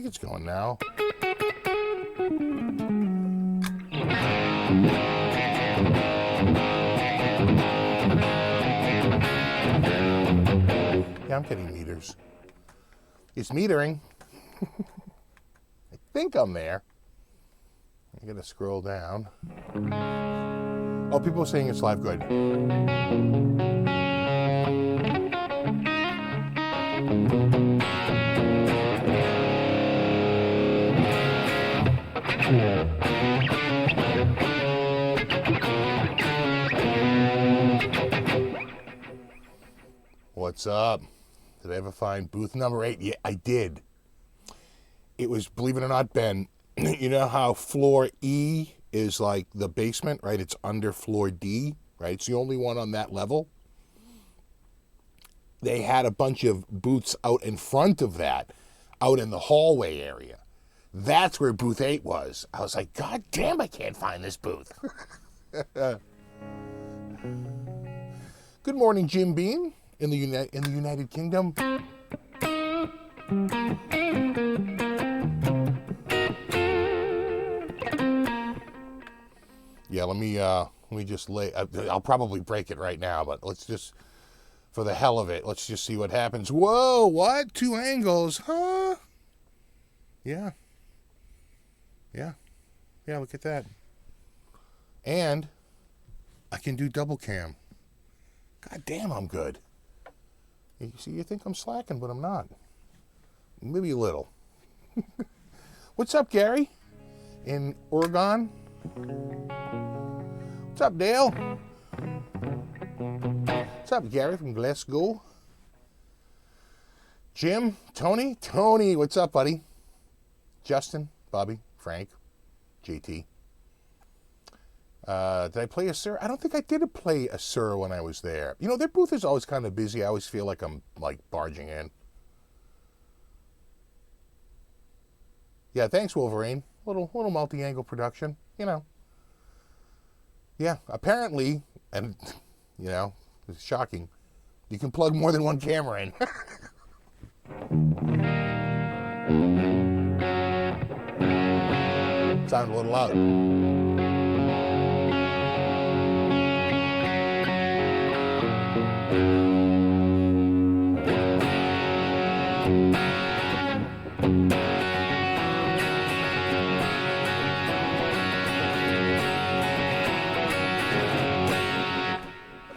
think it's going now. Yeah, I'm getting meters. It's metering. I think I'm there. I'm going to scroll down. Oh, people are saying it's live. Good. What's up? Did I ever find booth number 8? Yeah, I did. It was, believe it or not, Ben, you know how floor E is like the basement, right? It's under floor D, right? It's the only one on that level. They had a bunch of booths out in front of that, out in the hallway area. That's where booth 8 was. I was like, God damn, I can't find this booth. Good morning, Jim Beam in the United Kingdom. Yeah, let me just lay. I'll probably break it right now, but let's just, for the hell of it, let's just see what happens. Whoa, what? 2 angles, huh? Yeah. Yeah. Yeah, look at that. And I can do double cam. God damn, I'm good. You see, you think I'm slacking, but I'm not. Maybe a little. What's up, Gary? In Oregon? What's up, Dale? What's up, Gary from Glasgow? Jim? Tony? Tony, what's up, buddy? Justin? Bobby? Frank? JT? Did I play a Sir? I don't think I did play a Sir when I was there. You know, their booth is always kind of busy. I always feel like I'm, like, barging in. Yeah, thanks, Wolverine. Little multi-angle production, you know. Yeah, apparently, and, you know, it's shocking, you can plug more than one camera in. Sound a little loud.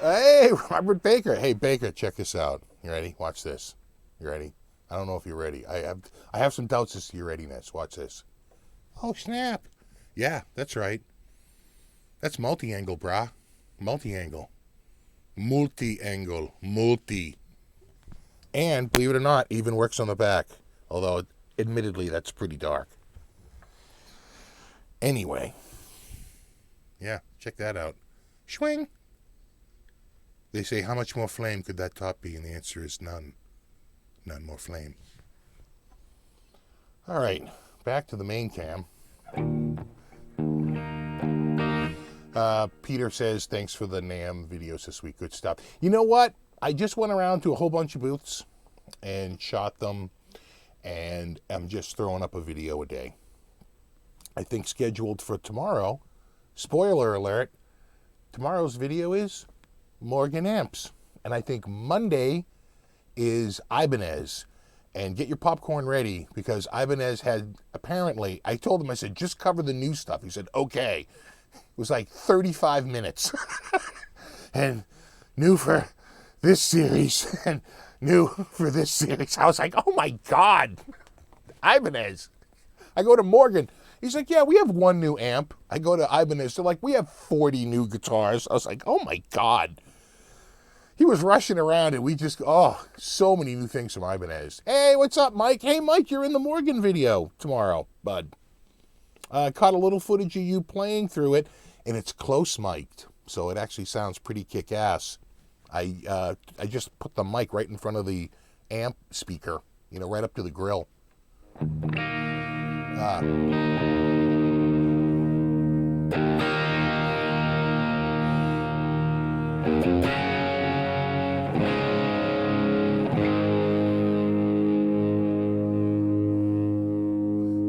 Hey, Robert Baker. Hey, Baker, check this out. You ready? Watch this. You ready? I don't know if you're ready. I have some doubts as to your readiness. Watch this. Oh, snap. Yeah, that's right. That's multi-angle, brah. Multi-angle. Multi-angle. Multi. And, believe it or not, even works on the back. Although, admittedly, that's pretty dark. Anyway. Yeah, check that out. Swing. They say, how much more flame could that top be? And the answer is none. None more flame. All right, back to the main cam. Peter says, thanks for the NAMM videos this week. Good stuff. You know what? I just went around to a whole bunch of booths and shot them, and I'm just throwing up a video a day. I think scheduled for tomorrow, spoiler alert, tomorrow's video is Morgan amps. And I think Monday is Ibanez. And get your popcorn ready, because Ibanez had, apparently, I told him, I said, just cover the new stuff. He said, okay. It was like 35 minutes. And new for this series, and new for this series. I was like, oh my God, Ibanez. I go to Morgan. He's like, yeah, we have 1 new amp. I go to Ibanez. They're like, we have 40 new guitars. I was like, oh my God. He was rushing around, and we just, so many new things from Ibanez. Hey, what's up, Mike? Hey, Mike, you're in the Morgan video tomorrow, bud. Caught a little footage of you playing through it, and it's close mic'd, so it actually sounds pretty kick-ass. I just put the mic right in front of the amp speaker, you know, right up to the grill.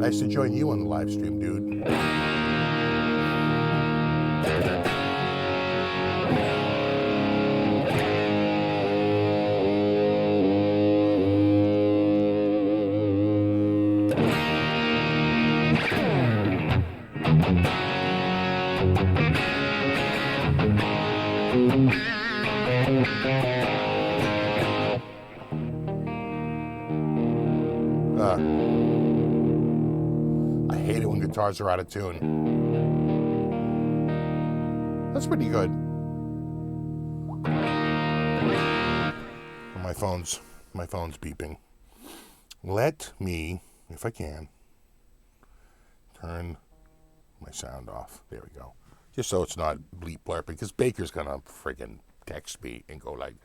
Nice to join you on the live stream, dude. I hate it when guitars are out of tune. That's pretty good. My phone's beeping. Let me, if I can, turn my sound off. There we go. Just so it's not bleep blurping, because Baker's gonna friggin' text me and go like,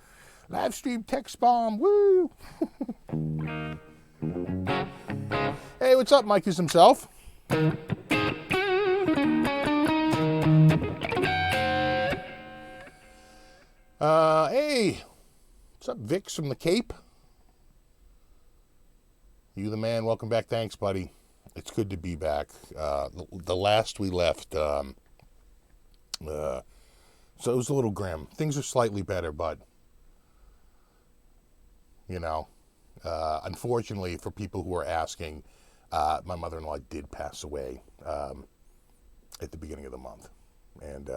live stream text bomb, woo! Hey, what's up, Mike is himself? Hey, what's up, Vix from the Cape? You the man, welcome back, thanks, buddy. It's good to be back. The last we left, so it was a little grim. Things are slightly better, but, you know, unfortunately for people who are asking, my mother-in-law did pass away at the beginning of the month. And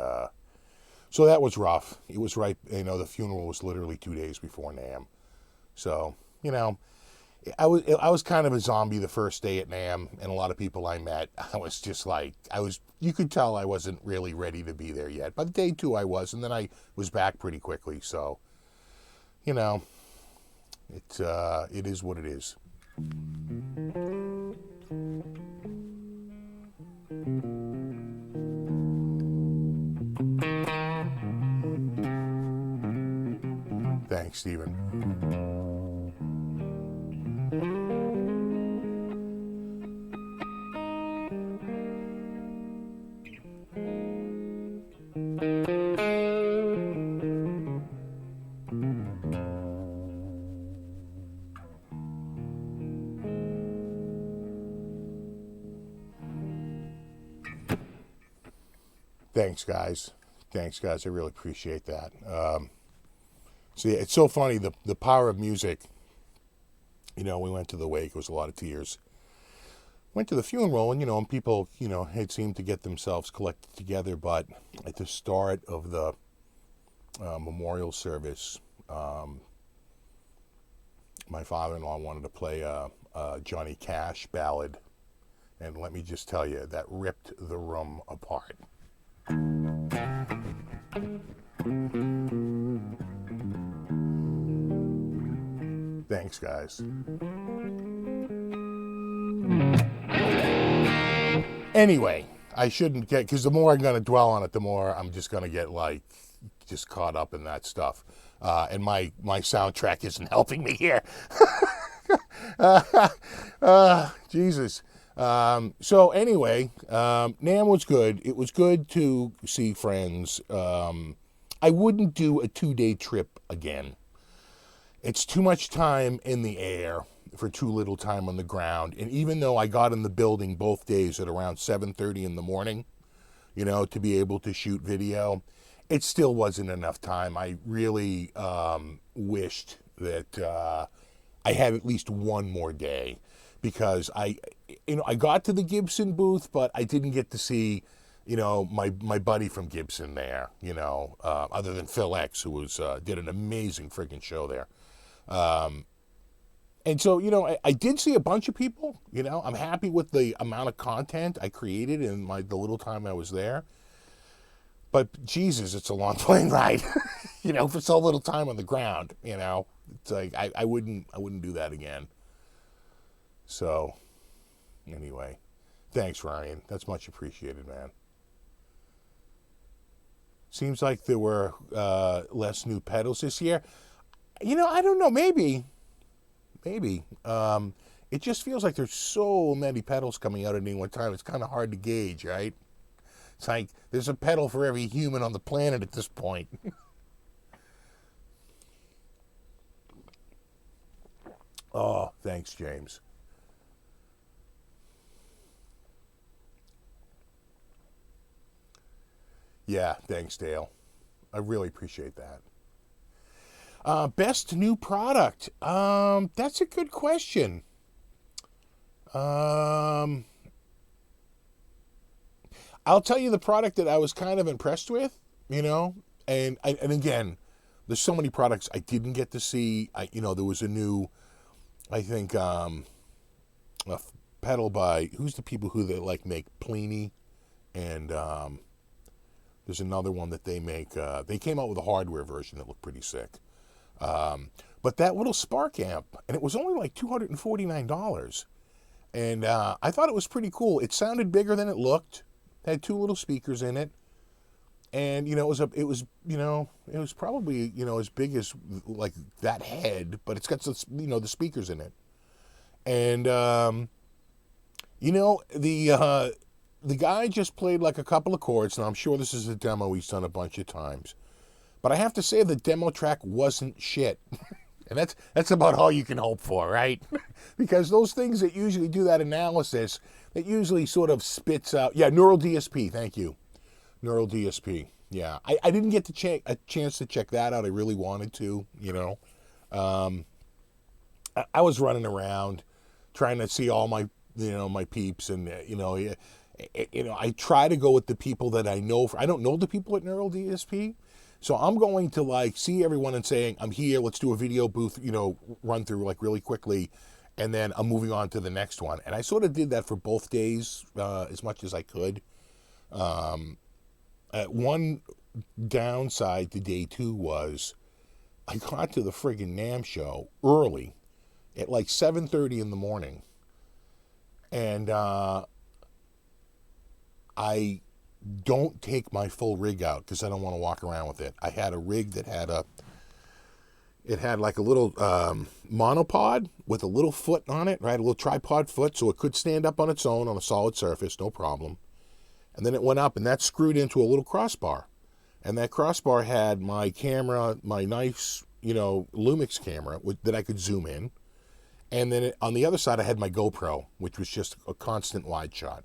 so that was rough. It was right, you know, the funeral was literally 2 days before NAMM. So, you know, I was kind of a zombie the first day at NAMM, and a lot of people I met, I was just like, you could tell I wasn't really ready to be there yet. By day 2 I was, and then I was back pretty quickly. So, you know, it is what it is. Thanks, Stephen. Thanks, guys. Thanks, guys. I really appreciate that. See, it's so funny, the power of music. You know, we went to the wake, it was a lot of tears. Went to the funeral, and, you know, and people, you know, had seemed to get themselves collected together, but at the start of the memorial service, my father-in-law wanted to play a Johnny Cash ballad, and let me just tell you, that ripped the room apart. Thanks, guys. Anyway, I shouldn't get, because the more I'm going to dwell on it, the more I'm just going to get, like, just caught up in that stuff. And my soundtrack isn't helping me here. Jesus. So anyway, NAMM was good. It was good to see friends. I wouldn't do a 2-day trip again. It's too much time in the air for too little time on the ground. And even though I got in the building both days at around 7:30 in the morning, you know, to be able to shoot video, it still wasn't enough time. I really wished that I had at least one more day, because I got to the Gibson booth, but I didn't get to see, you know, my buddy from Gibson there, you know, other than Phil X, who did an amazing freaking show there. And so, you know, I did see a bunch of people. You know, I'm happy with the amount of content I created in the little time I was there. But Jesus, it's a long plane ride, you know, for so little time on the ground. You know, it's like I wouldn't do that again. So, anyway, thanks, Ryan. That's much appreciated, man. Seems like there were less new pedals this year. You know, I don't know. Maybe. It just feels like there's so many pedals coming out at any one time. It's kind of hard to gauge, right? It's like there's a pedal for every human on the planet at this point. Oh, thanks, James. Yeah, thanks, Dale. I really appreciate that. Best new product. That's a good question. Um, I'll tell you the product that I was kind of impressed with, you know, and again, there's so many products I didn't get to see. There was a new, I think, a pedal by who's the people who they like make Pliny, and there's another one that they make. They came out with a hardware version that looked pretty sick. But that little Spark amp, and it was only like $249, and I thought it was pretty cool. It sounded bigger than it looked. It had two little speakers in it, and it was probably as big as like that head, but it's got the speakers in it, and the guy just played like a couple of chords. Now I'm sure this is a demo he's done a bunch of times, but I have to say the demo track wasn't shit. And that's about all you can hope for, right? Because those things that usually do that analysis, it usually sort of spits out. Yeah, Neural DSP, thank you. Neural DSP. Yeah, I didn't get a chance to check that out. I really wanted to, I was running around trying to see all my, my peeps, and, I try to go with the people that I know. I don't know the people at Neural DSP. So I'm going to like see everyone and saying, I'm here, let's do a video booth, run through like really quickly. And then I'm moving on to the next one. And I sort of did that for both days as much as I could. One downside to day 2 was I got to the friggin' NAMM show early at like 7:30 in the morning. And I don't take my full rig out because I don't want to walk around with it. I had a rig that had like a little monopod with a little foot on it, right? A little tripod foot, so it could stand up on its own on a solid surface, no problem. And then it went up, and that screwed into a little crossbar. And that crossbar had my camera, my nice, Lumix camera that I could zoom in. And then on the other side, I had my GoPro, which was just a constant wide shot.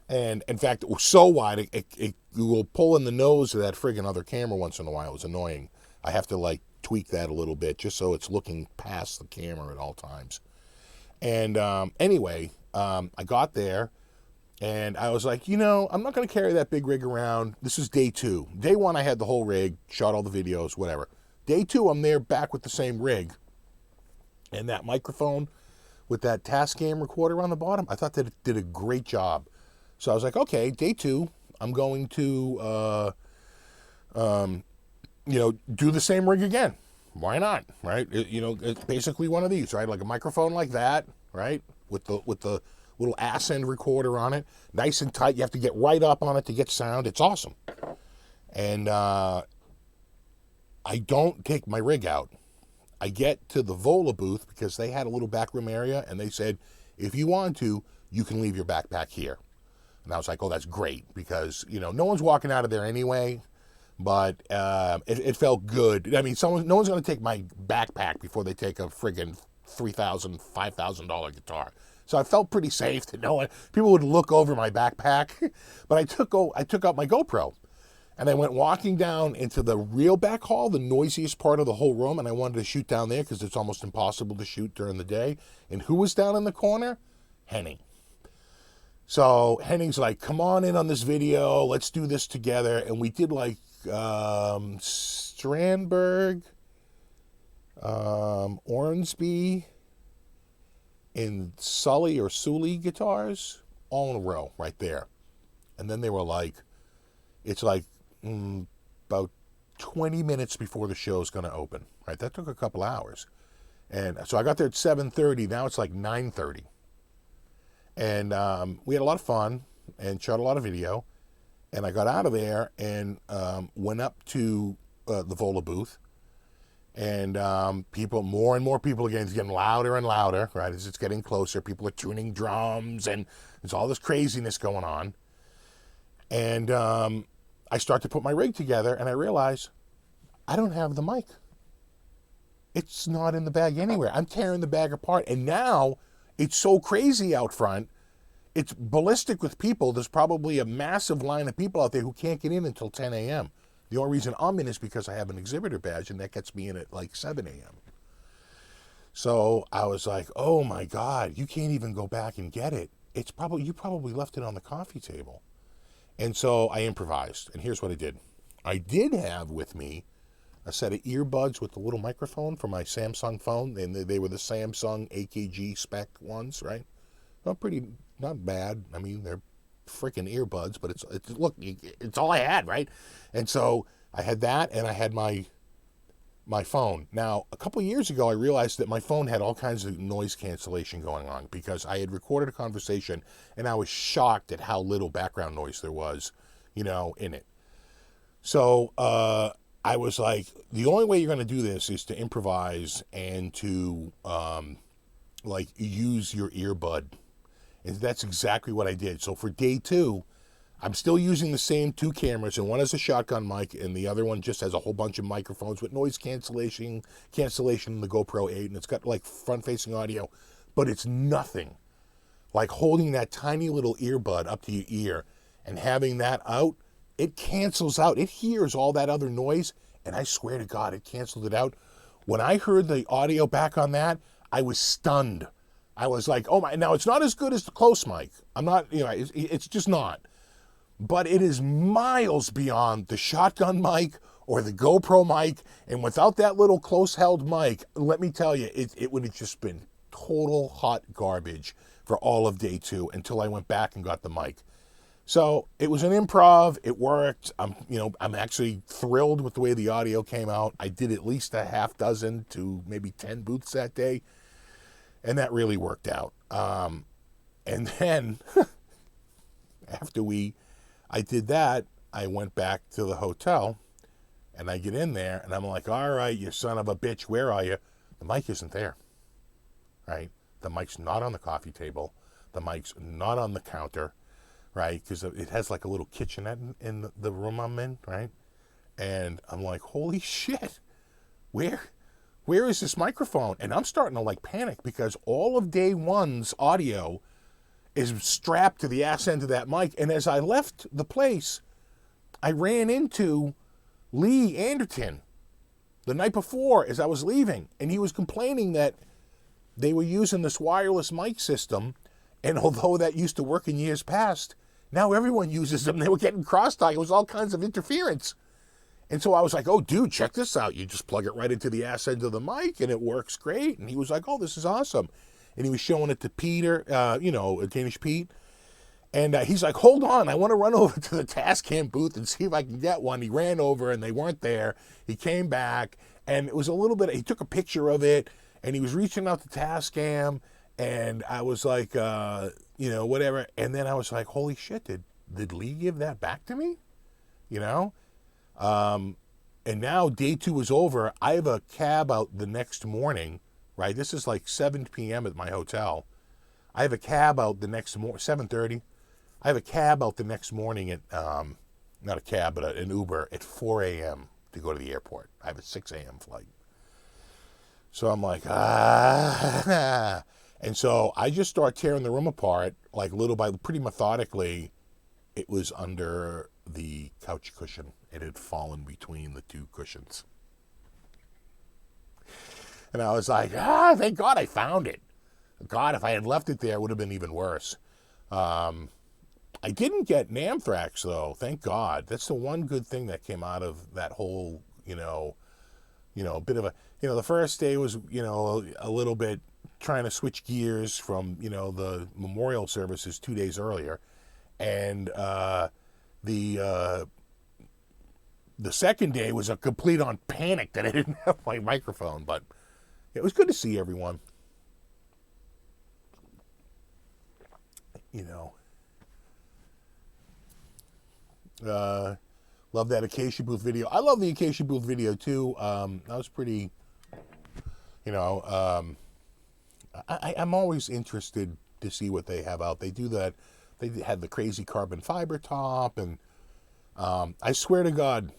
And in fact, it was so wide, it will pull in the nose of that friggin' other camera once in a while. It was annoying. I have to like tweak that a little bit just so it's looking past the camera at all times. And anyway, I got there and I was like, I'm not going to carry that big rig around. This is day 2. Day 1, I had the whole rig, shot all the videos, whatever. Day 2, I'm there back with the same rig. And that microphone with that Tascam recorder on the bottom, I thought that it did a great job. So I was like, okay, day 2, I'm going to, do the same rig again. Why not, right? It's basically one of these, right? Like a microphone like that, right? With the little ass end recorder on it, nice and tight. You have to get right up on it to get sound. It's awesome. And I don't take my rig out. I get to the Vola booth because they had a little back room area, and they said, if you want to, you can leave your backpack here. And I was like, oh, that's great, because, no one's walking out of there anyway, but it felt good. I mean, no one's going to take my backpack before they take a friggin' $3,000, $5,000 guitar. So I felt pretty safe to know it. People would look over my backpack, but I took out my GoPro, and I went walking down into the real back hall, the noisiest part of the whole room, and I wanted to shoot down there because it's almost impossible to shoot during the day. And who was down in the corner? Henning. So Henning's like, come on in on this video. Let's do this together. And we did like Strandberg, Ormsby, and Sully or Sully guitars all in a row right there. And then they were like, it's like about 20 minutes before the show's going to open. Right? That took a couple hours. And so I got there at 7:30. Now it's like 9:30. And we had a lot of fun and shot a lot of video. And I got out of there and went up to the Vola booth. And more and more people again. It's getting louder and louder, right? As it's getting closer, people are tuning drums and there's all this craziness going on. And I start to put my rig together and I realize I don't have the mic. It's not in the bag anywhere. I'm tearing the bag apart. And now it's so crazy out front. it's ballistic with people. There's probably a massive line of people out there who can't get in until 10 a.m. The only reason I'm in is because I have an exhibitor badge, and that gets me in at like 7 a.m. So I was like, oh my God, you can't even go back and get it. You probably left it on the coffee table. And so I improvised, and here's what I did. I did have with me a set of earbuds with the little microphone for my Samsung phone, and they were the Samsung AKG spec ones, right? Not bad. I mean, they're freaking earbuds, but it's all I had, right? And so I had that, and I had my phone. Now, a couple of years ago, I realized that my phone had all kinds of noise cancellation going on because I had recorded a conversation, and I was shocked at how little background noise there was, in it. So I was like, the only way you're going to do this is to improvise and to use your earbud. And that's exactly what I did. So for day 2, I'm still using the same 2 cameras, and one is a shotgun mic, and the other one just has a whole bunch of microphones with noise cancellation in the GoPro 8, and it's got like front-facing audio, but it's nothing like holding that tiny little earbud up to your ear and having that out. It cancels out. It hears all that other noise, and I swear to God, it canceled it out. When I heard the audio back on that, I was stunned. I was like, oh my, now it's not as good as the close mic. I'm not, it's just not. But it is miles beyond the shotgun mic or the GoPro mic. And without that little close held mic, let me tell you, it would have just been total hot garbage for all of day 2 until I went back and got the mic. So it was an improv. It worked. I'm actually thrilled with the way the audio came out. I did at least a half dozen to maybe 10 booths that day. And that really worked out. And then after I did that, I went back to the hotel, and I get in there, and I'm like, all right, you son of a bitch, where are you? The mic isn't there, right? The mic's not on the coffee table. The mic's not on the counter, right? Because it has like a little kitchenette in the room I'm in, right? And I'm like, holy shit, where is this microphone? And I'm starting to like panic because all of day 1's audio is strapped to the ass end of that mic. And as I left the place, I ran into Lee Anderton the night before as I was leaving. And he was complaining that they were using this wireless mic system. And although that used to work in years past, now everyone uses them. They were getting cross-talk. It was all kinds of interference. And so I was like, oh, dude, check this out. You just plug it right into the ass end of the mic, and it works great. And he was like, oh, this is awesome. And he was showing it to Peter, Danish Pete. And he's like, hold on, I want to run over to the Tascam booth and see if I can get one. He ran over, and they weren't there. He came back, and it was a little bit, he took a picture of it, and he was reaching out to Tascam, and I was like, whatever. And then I was like, holy shit, did Lee give that back to me? And now day 2 is over. I have a cab out the next morning, right? This is like 7 p.m. at my hotel. I have a cab out the next morning, 7:30. I have a cab out the next morning at, not a cab, but an Uber at 4 a.m. to go to the airport. I have a 6 a.m. flight. So I'm like, And so I just start tearing the room apart, like pretty methodically. It was under the couch cushion. It had fallen between the 2 cushions. And I was like, thank God I found it. God, if I had left it there, it would have been even worse. I didn't get anthrax, though, thank God. That's the one good thing that came out of that whole, a bit of the first day was, a little bit trying to switch gears from, the memorial services 2 days earlier. And the second day was a complete on panic that I didn't have my microphone, but it was good to see everyone. Love that Acacia Booth video. I love the Acacia Booth video too. That was pretty, I'm always interested to see what they have out. They do that. They had the crazy carbon fiber top, and I swear to God,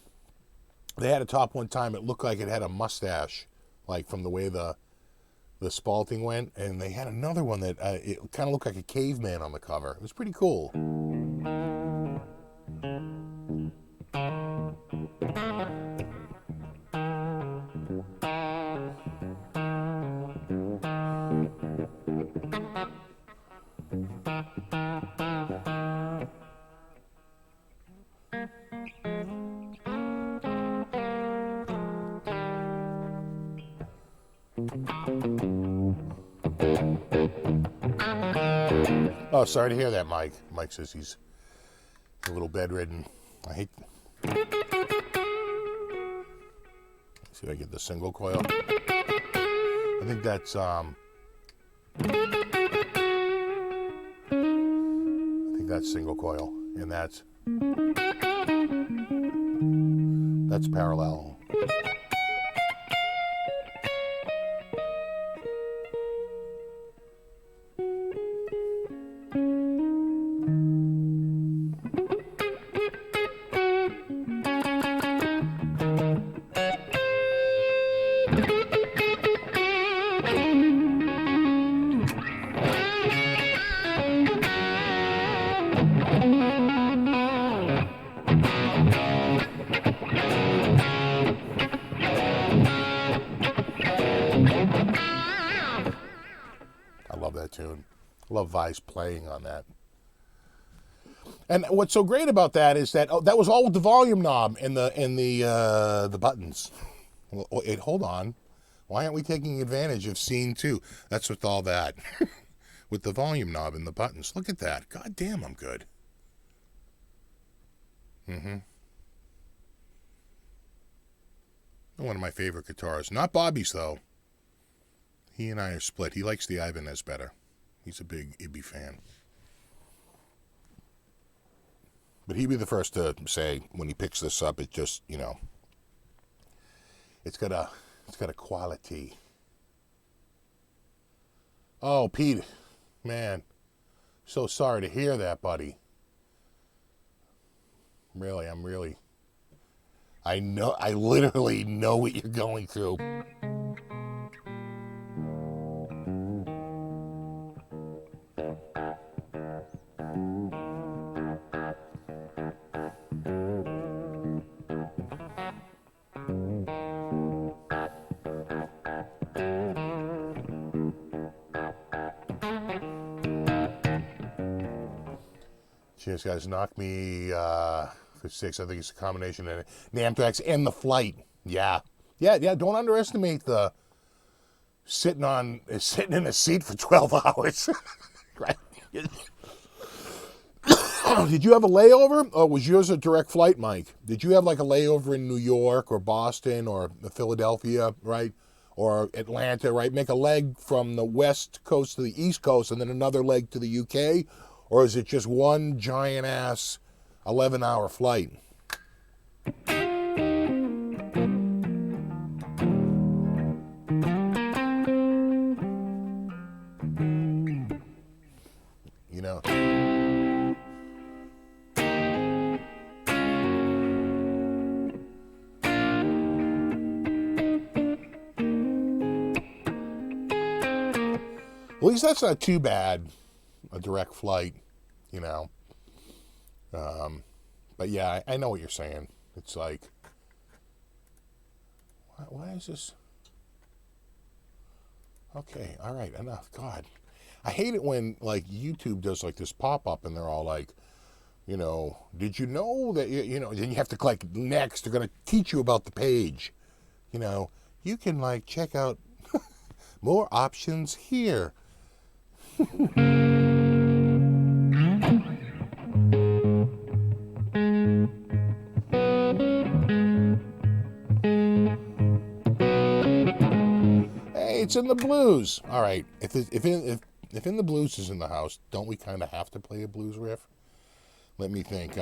they had a top one time. It looked like it had a mustache, like from the way the the Spalting went, and they had another one that it kind of looked like a caveman on the cover. It was pretty cool. Oh, sorry to hear that, Mike. Mike says he's a little bedridden. I hate... See if I get the single coil. I think that's single coil, and that's parallel. I love that tune. I love Vice playing on that. And what's so great about that is that that was all with the volume knob and the buttons. Hold on. Why aren't we taking advantage of scene 2? That's with all that. With the volume knob and the buttons. Look at that. God damn, I'm good. One of my favorite guitars. Not Bobby's, though. He and I are split. He likes the Ibanez better. He's a big Ibby fan. But he'd be the first to say, when he picks this up, it just, you know, it's got a quality. Oh, Pete, man, so sorry to hear that, buddy. Really, I literally know what you're going through. Cheers, guys. Knock me for 6. I think it's a combination of NAMM tracks and the flight. Yeah. Don't underestimate the sitting in a seat for 12 hours. Right? Did you have a layover? Or was yours a direct flight, Mike? Did you have like a layover in New York or Boston or Philadelphia, right? Or Atlanta, right? Make a leg from the West Coast to the East Coast and then another leg to the UK? Or is it just one giant-ass 11-hour flight? You know. At least that's not too bad. A direct flight, you know. But yeah, I know what you're saying. It's like, why is this? Okay, all right, enough. God, I hate it when like YouTube does like this pop-up and they're all like, you know, did you know that, you know, then you have to click next. They're going to teach you about the page. You know, you can like check out more options here. It's in the blues. All right. If in the blues is in the house, don't we kind of have to play a blues riff? Let me think.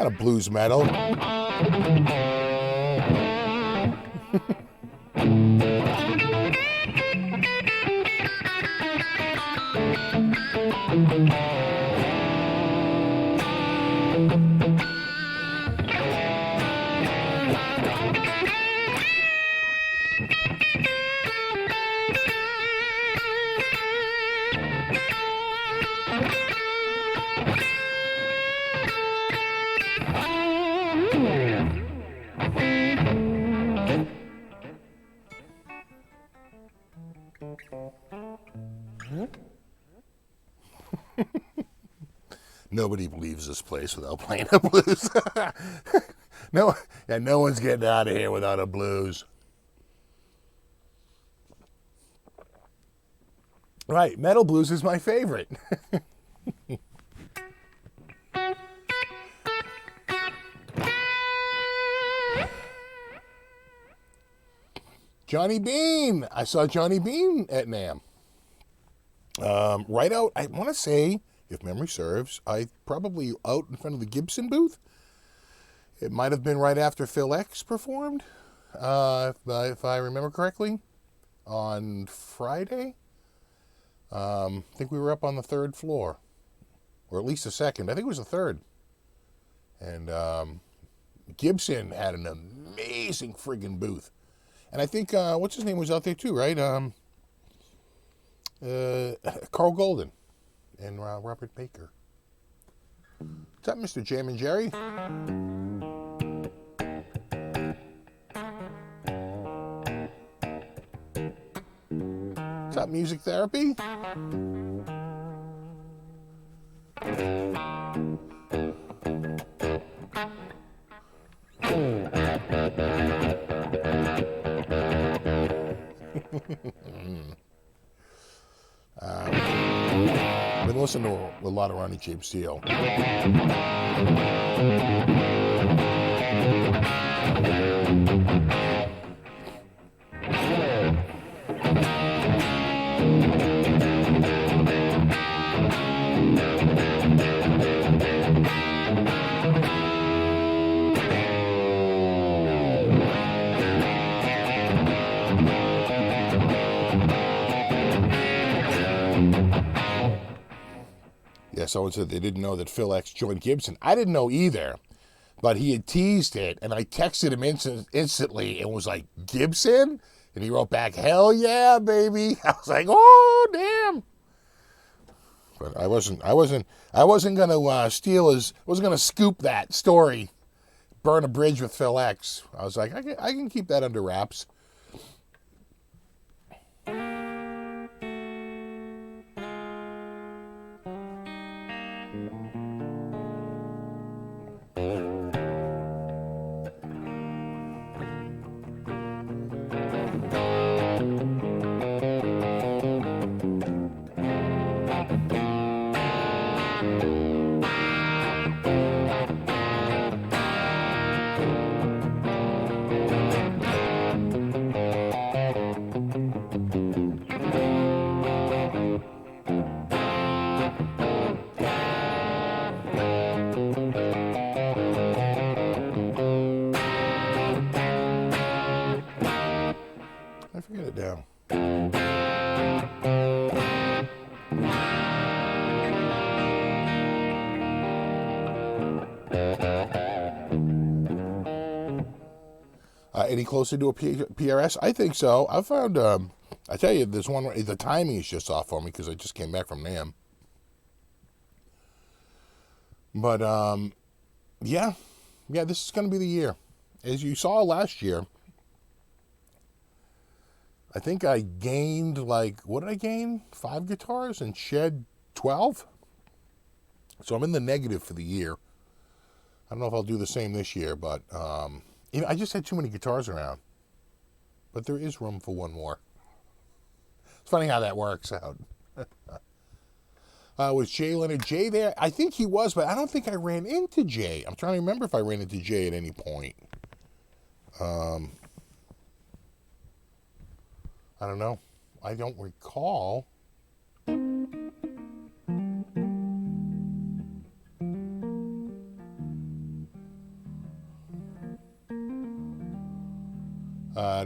kind of blues metal. Nobody leaves this place without playing a blues. No one's getting out of here without a blues. Right, metal blues is my favorite. Johnny Bean. I saw Johnny Bean at NAMM. Right out, I want to say, if memory serves, I probably out in front of the Gibson booth. It might have been right after Phil X performed, if I remember correctly, on Friday. I think we were up on the third floor, or at least the second. I think it was the third. And Gibson had an amazing friggin' booth. And I think, what's his name was out there too, right? Carl Golden and Robert Baker. What's up, Mr. Jam and Jerry? What's up, Music Therapy? I've been listening to a lot of Ronnie James Dio. Yeah, someone said they didn't know that Phil X joined Gibson. I didn't know either, but he had teased it, and I texted him instantly and was like, Gibson? And he wrote back, hell yeah, baby. I was like, oh, damn. But I wasn't gonna wasn't gonna scoop that story, burn a bridge with Phil X. I was like, I can keep that under wraps. I forget it down. Any closer to a PRS? I think so. I found, I tell you, there's one, the timing is just off on me because I just came back from NAMM. But, yeah, this is going to be the year. As you saw last year, I think I gained, what did I gain? 5 guitars and shed 12? So I'm in the negative for the year. I don't know if I'll do the same this year, but I just had too many guitars around. But there is room for one more. It's funny how that works out. Was Jay Leonard Jay there? I think he was, but I don't think I ran into Jay. I'm trying to remember if I ran into Jay at any point. I don't know. I don't recall.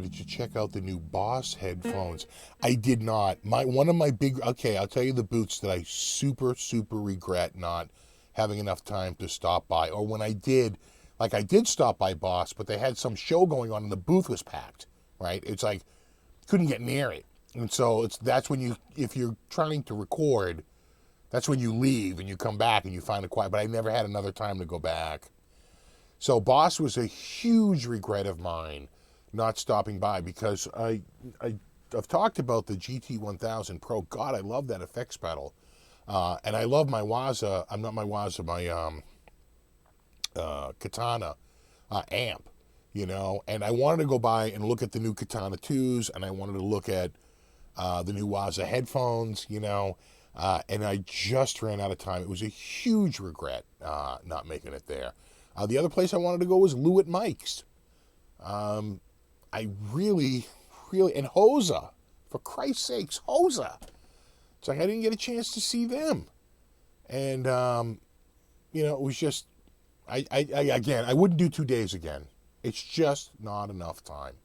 Did you check out the new Boss headphones? I did not. Okay, I'll tell you the boots that I super regret not having enough time to stop by. Or when I did, like I did stop by Boss, but they had some show going on and the booth was packed, right? It's like, couldn't get near it. And so that's when if you're trying to record, that's when you leave and you come back and you find it quiet. But I never had another time to go back. So Boss was a huge regret of mine not stopping by, because I've talked about the GT1000 Pro. God, I love that effects pedal. And I love my Waza, my Katana amp, and I wanted to go by and look at the new Katana 2s, and I wanted to look at the new Waza headphones, and I just ran out of time. It was a huge regret not making it there. The other place I wanted to go was Lewitt Mike's. I really, and Hosa, for Christ's sakes, Hosa. It's like I didn't get a chance to see them. And, it was just, I wouldn't do 2 days again. It's just not enough time.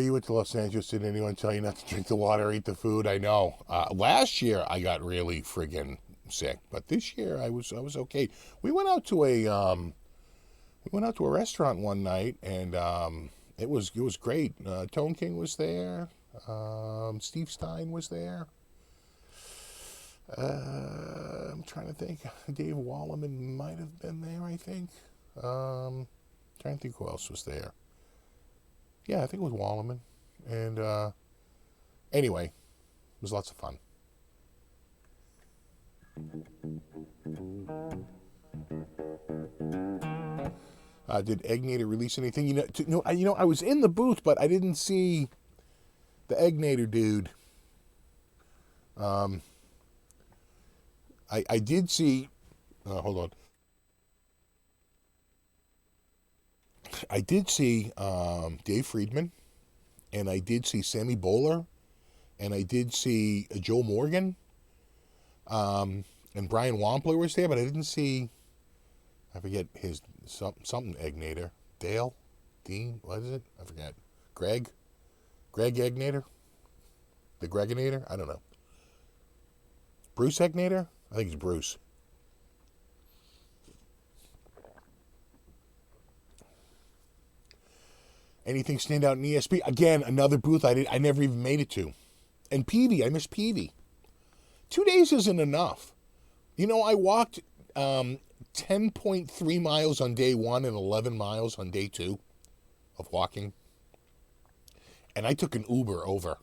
You went to Los Angeles. Did anyone tell you not to drink the water or eat the food? I know. Last year I got really friggin' sick, but this year I was okay. We went out to a restaurant one night, and it was great. Tone King was there. Steve Stein was there. I'm trying to think. Dave Wallerman might have been there, I think. Trying to think who else was there. Yeah, I think it was Wallerman. And anyway, it was lots of fun. Did Eggnator release anything? I was in the booth, but I didn't see the Eggnator dude. I did see. Hold on. I did see Dave Friedman, and I did see Sammy Bowler, and I did see Joe Morgan, and Brian Wampler was there, but I didn't see, I forget his, something Eggnator. Dean, what is it? I forget. Greg Eggnator? The Greginator? I don't know. Bruce Eggnator? I think it's Bruce. Anything stand out in ESP? Again, another booth I never even made it to. And Peavy, I miss Peavy. 2 days isn't enough. I walked 10.3 miles on day 1 and 11 miles on day 2 of walking. And I took an Uber over.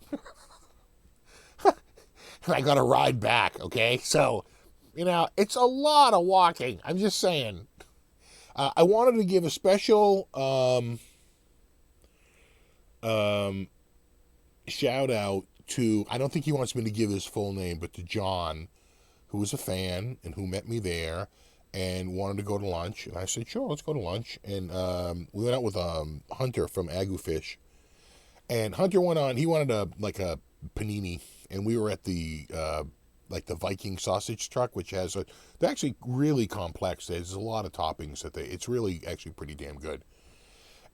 And I got a ride back, okay? So, it's a lot of walking. I'm just saying. I wanted to give a special shout out to, I don't think he wants me to give his full name, but to John, who was a fan and who met me there and wanted to go to lunch. And I said, sure, let's go to lunch. And we went out with Hunter from Agu Fish. And Hunter went on, he wanted a panini. And we were at the Viking sausage truck, which has they're actually really complex. There's a lot of toppings it's really actually pretty damn good.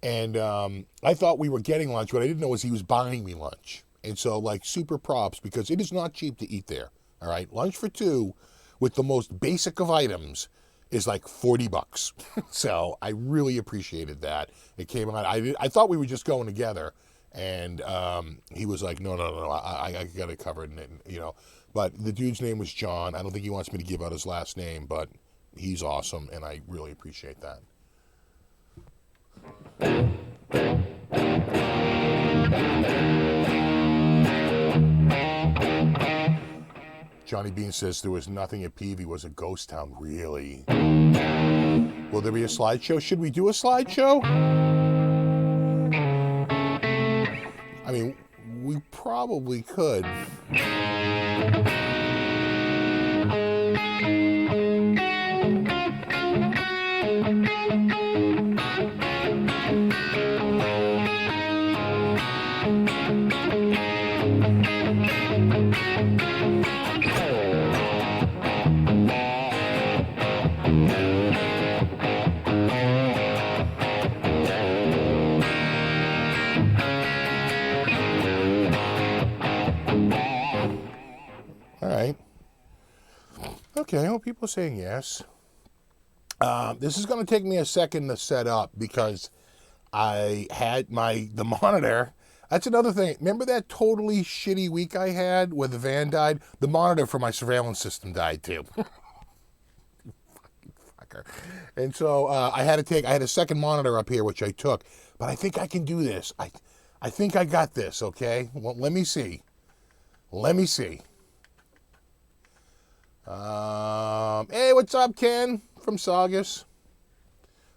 And I thought we were getting lunch. What I didn't know was he was buying me lunch. And so, super props, because it is not cheap to eat there. All right? Lunch for two with the most basic of items is $40. So I really appreciated that. It came out. I thought we were just going together. And he was like, no, I got it covered. And, But the dude's name was John. I don't think he wants me to give out his last name, but he's awesome. And I really appreciate that. Johnny Bean says there was nothing at Peavey, was a ghost town. Really? Will there be a slideshow? Should we do a slideshow? I mean, we probably could. All right. Okay, well, people are saying yes. This is going to take me a second to set up because I had the monitor. That's another thing. Remember that totally shitty week I had where the van died? The monitor for my surveillance system died too. Fucker. And so I had a second monitor up here, which I took. But I think I can do this. I think I got this, okay? Well, let me see. Hey, what's up, Ken from Saugus?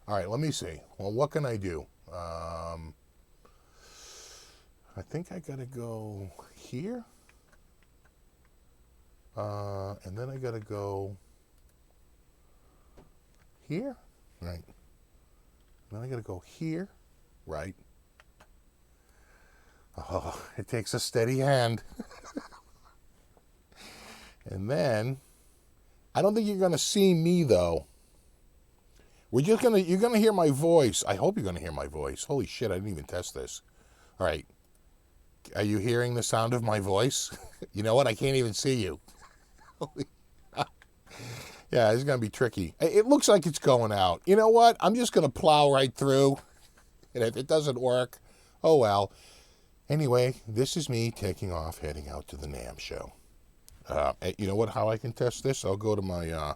All right, let me see. Well, what can I do? I think I gotta go here. And then I gotta go here. Right. Then I gotta go here. Right. Oh, it takes a steady hand. And then, I don't think you're gonna see me though. You're gonna hear my voice. I hope you're gonna hear my voice. Holy shit, I didn't even test this. All right. Are you hearing the sound of my voice? You know what? I can't even see you. Yeah, it's going to be tricky. It looks like it's going out. You know what? I'm just going to plow right through. And if it doesn't work, oh well. Anyway, this is me taking off, heading out to the NAMM show. You know what? How I can test this? I'll go to my...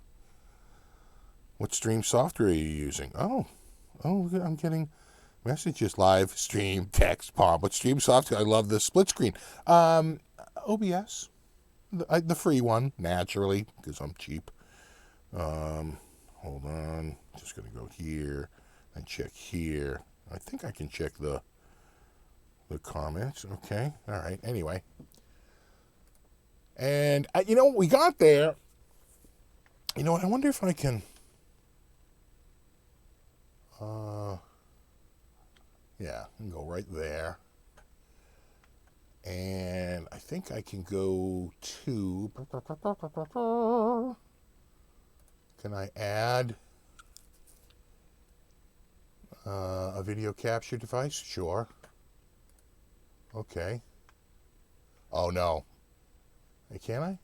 what stream software are you using? Oh, I'm getting... messages, live, stream, text, palm. But stream software, I love the split screen. OBS, the free one, naturally, because I'm cheap. Hold on. Just going to go here and check here. I think I can check the comments. Okay. All right. Anyway. And, you know, we got there. You know what? I wonder if I can... yeah, I can go right there. And I think I can go to... Can I add a video capture device? Sure. Okay. Oh, no. Hey, can I?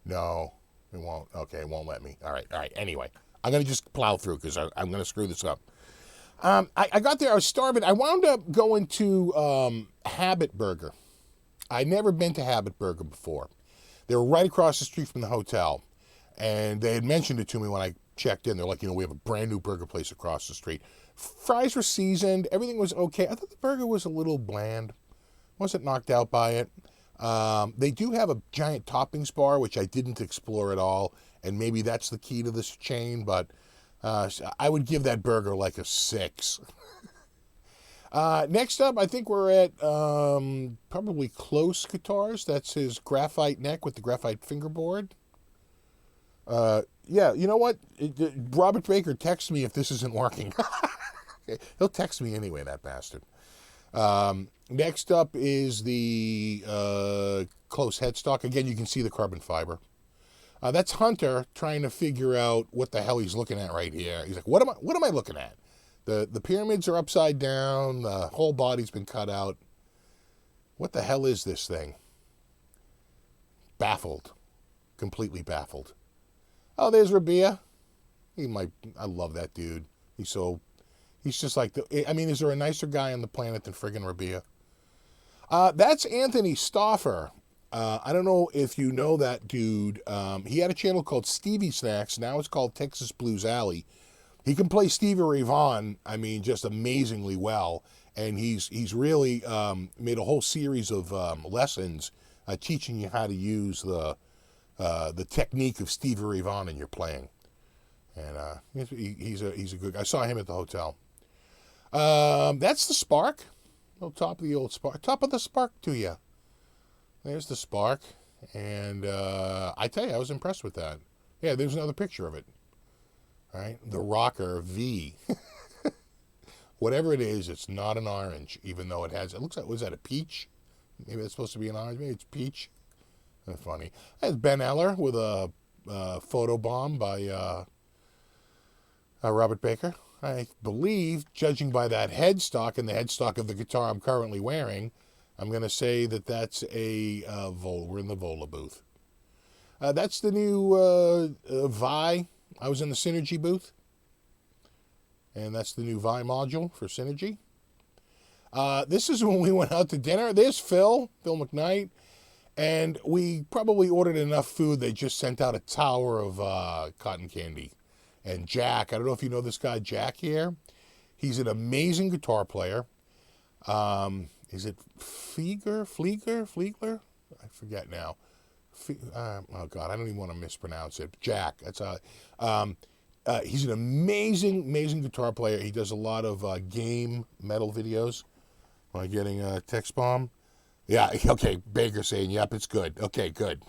No, it won't. Okay, it won't let me. All right. Anyway, I'm going to just plow through because I'm going to screw this up. I got there, I was starving. I wound up going to Habit Burger. I'd never been to Habit Burger before. They were right across the street from the hotel. And they had mentioned it to me when I checked in. They're like, you know, we have a brand new burger place across the street. Fries were seasoned. Everything was okay. I thought the burger was a little bland. Wasn't knocked out by it. They do have a giant toppings bar, which I didn't explore at all. And maybe that's the key to this chain, but... I would give that burger like a 6. Next up, I think we're at probably Close Guitars. That's his graphite neck with the graphite fingerboard. Yeah, you know what? Robert Baker texts me if this isn't working. He'll text me anyway, that bastard. Next up is the Close headstock. Again, you can see the carbon fiber. That's Hunter trying to figure out what the hell he's looking at right here. He's like, what am I looking at? The pyramids are upside down. The whole body's been cut out. What the hell is this thing? Baffled. Completely baffled. Oh, there's Rabia. I love that dude. He's just like, is there a nicer guy on the planet than friggin' Rabia? That's Anthony Stauffer. I don't know if you know that dude. He had a channel called Stevie Snacks. Now it's called Texas Blues Alley. He can play Stevie Ray Vaughan, just amazingly well. and he's really made a whole series of lessons teaching you how to use the technique of Stevie Ray Vaughan in your playing. And he's a good guy. I saw him at the hotel. That's the Spark. Top of the old Spark. Top of the Spark to you. There's the Spark. And I tell you, I was impressed with that. Yeah, there's another picture of it. All right, the Rocker V. Whatever it is, it's not an orange, even though it looks like, was that a peach? Maybe it's supposed to be an orange. Maybe it's peach. That's funny. That's Ben Eller with a photo bomb by Robert Baker. I believe, judging by that headstock and the headstock of the guitar I'm currently wearing, I'm going to say that that's a We're in the Vola booth. That's the new Vi. I was in the Synergy booth. And that's the new Vi module for Synergy. This is when we went out to dinner. There's Phil McKnight. And we probably ordered enough food, they just sent out a tower of cotton candy. And Jack, I don't know if you know this guy, Jack here. He's an amazing guitar player. Is it Fleegler? I forget now. Oh, God, I don't even want to mispronounce it. Jack, that's he's an amazing guitar player. He does a lot of game metal videos. Am I getting a text bomb? Yeah, okay, Baker saying, yep, it's good. Okay, good.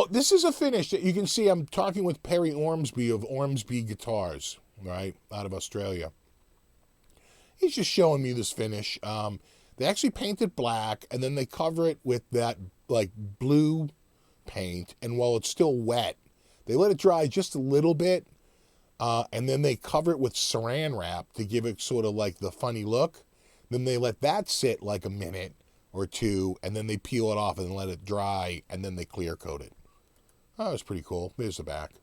This is a finish. You can see I'm talking with Perry Ormsby of Ormsby Guitars, right, out of Australia. He's just showing me this finish. They actually paint it black, and then they cover it with that, like, blue paint, and while it's still wet, they let it dry just a little bit, and then they cover it with saran wrap to give it sort of like the funny look. Then they let that sit like a minute or two, and then they peel it off and let it dry, and then they clear coat it. Oh, it's pretty cool. There's the back.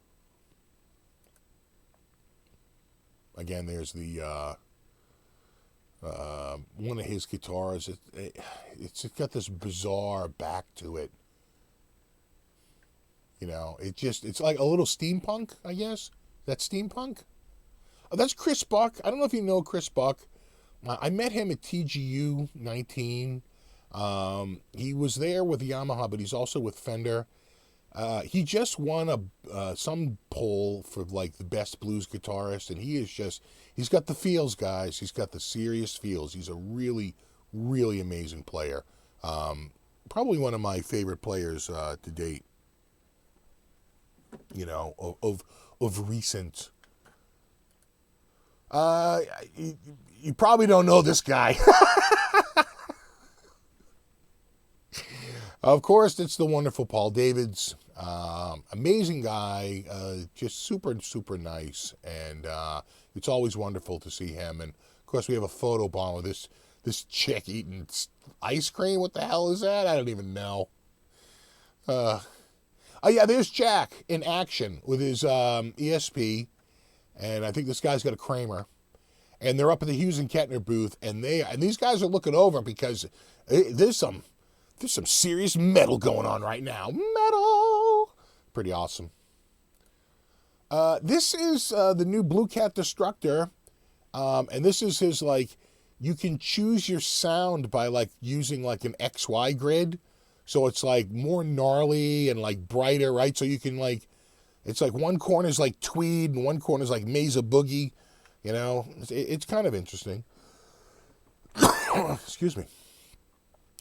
Again, there's the one of his guitars. It's got this bizarre back to it. You know, it's like a little steampunk, I guess. That's steampunk? Oh, that's Chris Buck. I don't know if you know Chris Buck. I met him at TGU 19. He was there with Yamaha, but he's also with Fender. He just won some poll for like the best blues guitarist, and he's got the feels, guys. He's got the serious feels. He's a really, really amazing player. Probably one of my favorite players to date. You know, of recent. You probably don't know this guy. Of course, it's the wonderful Paul Davids. Amazing guy, just super, super nice. And it's always wonderful to see him. And, of course, we have a photo bomb of this chick eating ice cream. What the hell is that? I don't even know. Oh, yeah, there's Jack in action with his ESP. And I think this guy's got a Kramer. And they're up at the Hughes and Kettner booth. And these guys are looking over because there's some serious metal going on right now. Metal! Pretty awesome. This is the new Blue Cat Destructor. And this is his, like, you can choose your sound by, like, using, like, an XY grid. So it's, like, more gnarly and, like, brighter, right? So you can, like, it's like one corner's like tweed and one corner's like Mesa Boogie. You know, it's kind of interesting. Excuse me.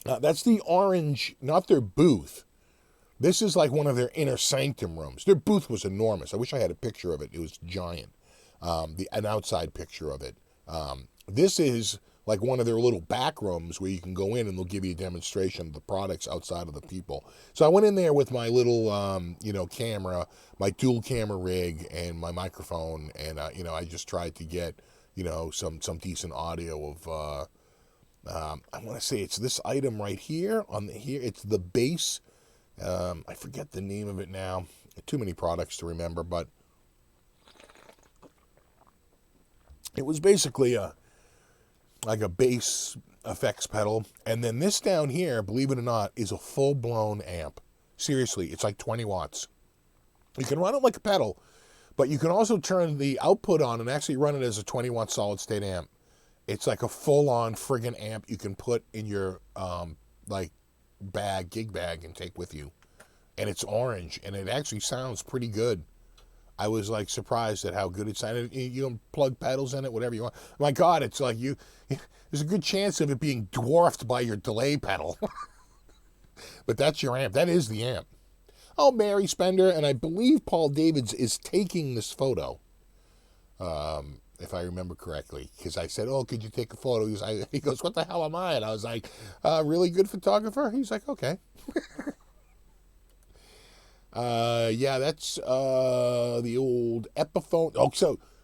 That's the orange, not their booth. This is like one of their inner sanctum rooms. Their booth was enormous. I wish I had a picture of it. It was giant. An outside picture of it. This is like one of their little back rooms where you can go in and they'll give you a demonstration of the products outside of the people. So I went in there with my little, camera, my dual camera rig and my microphone. And, I just tried to get, some decent audio of, I want to say it's this item right here it's the bass. I forget the name of it now. Too many products to remember, but it was basically like a bass effects pedal. And then this down here, believe it or not, is a full-blown amp. Seriously, it's like 20 watts. You can run it like a pedal, But you can also turn the output on and actually run it as a 20-watt solid-state amp. It's like a full-on friggin' amp you can put in your gig bag, and take with you. And it's orange, and it actually sounds pretty good. I was like surprised at how good it sounded. You can plug pedals in it, whatever you want. My God, it's like there's a good chance of it being dwarfed by your delay pedal. But that's your amp. That is the amp. Oh, Mary Spender, and I believe Paul Davids is taking this photo, if I remember correctly. Because I said, oh, could you take a photo? He goes, what the hell am I? And I was like, really good photographer? He's like, okay. Yeah, that's the old Epiphone. Oh,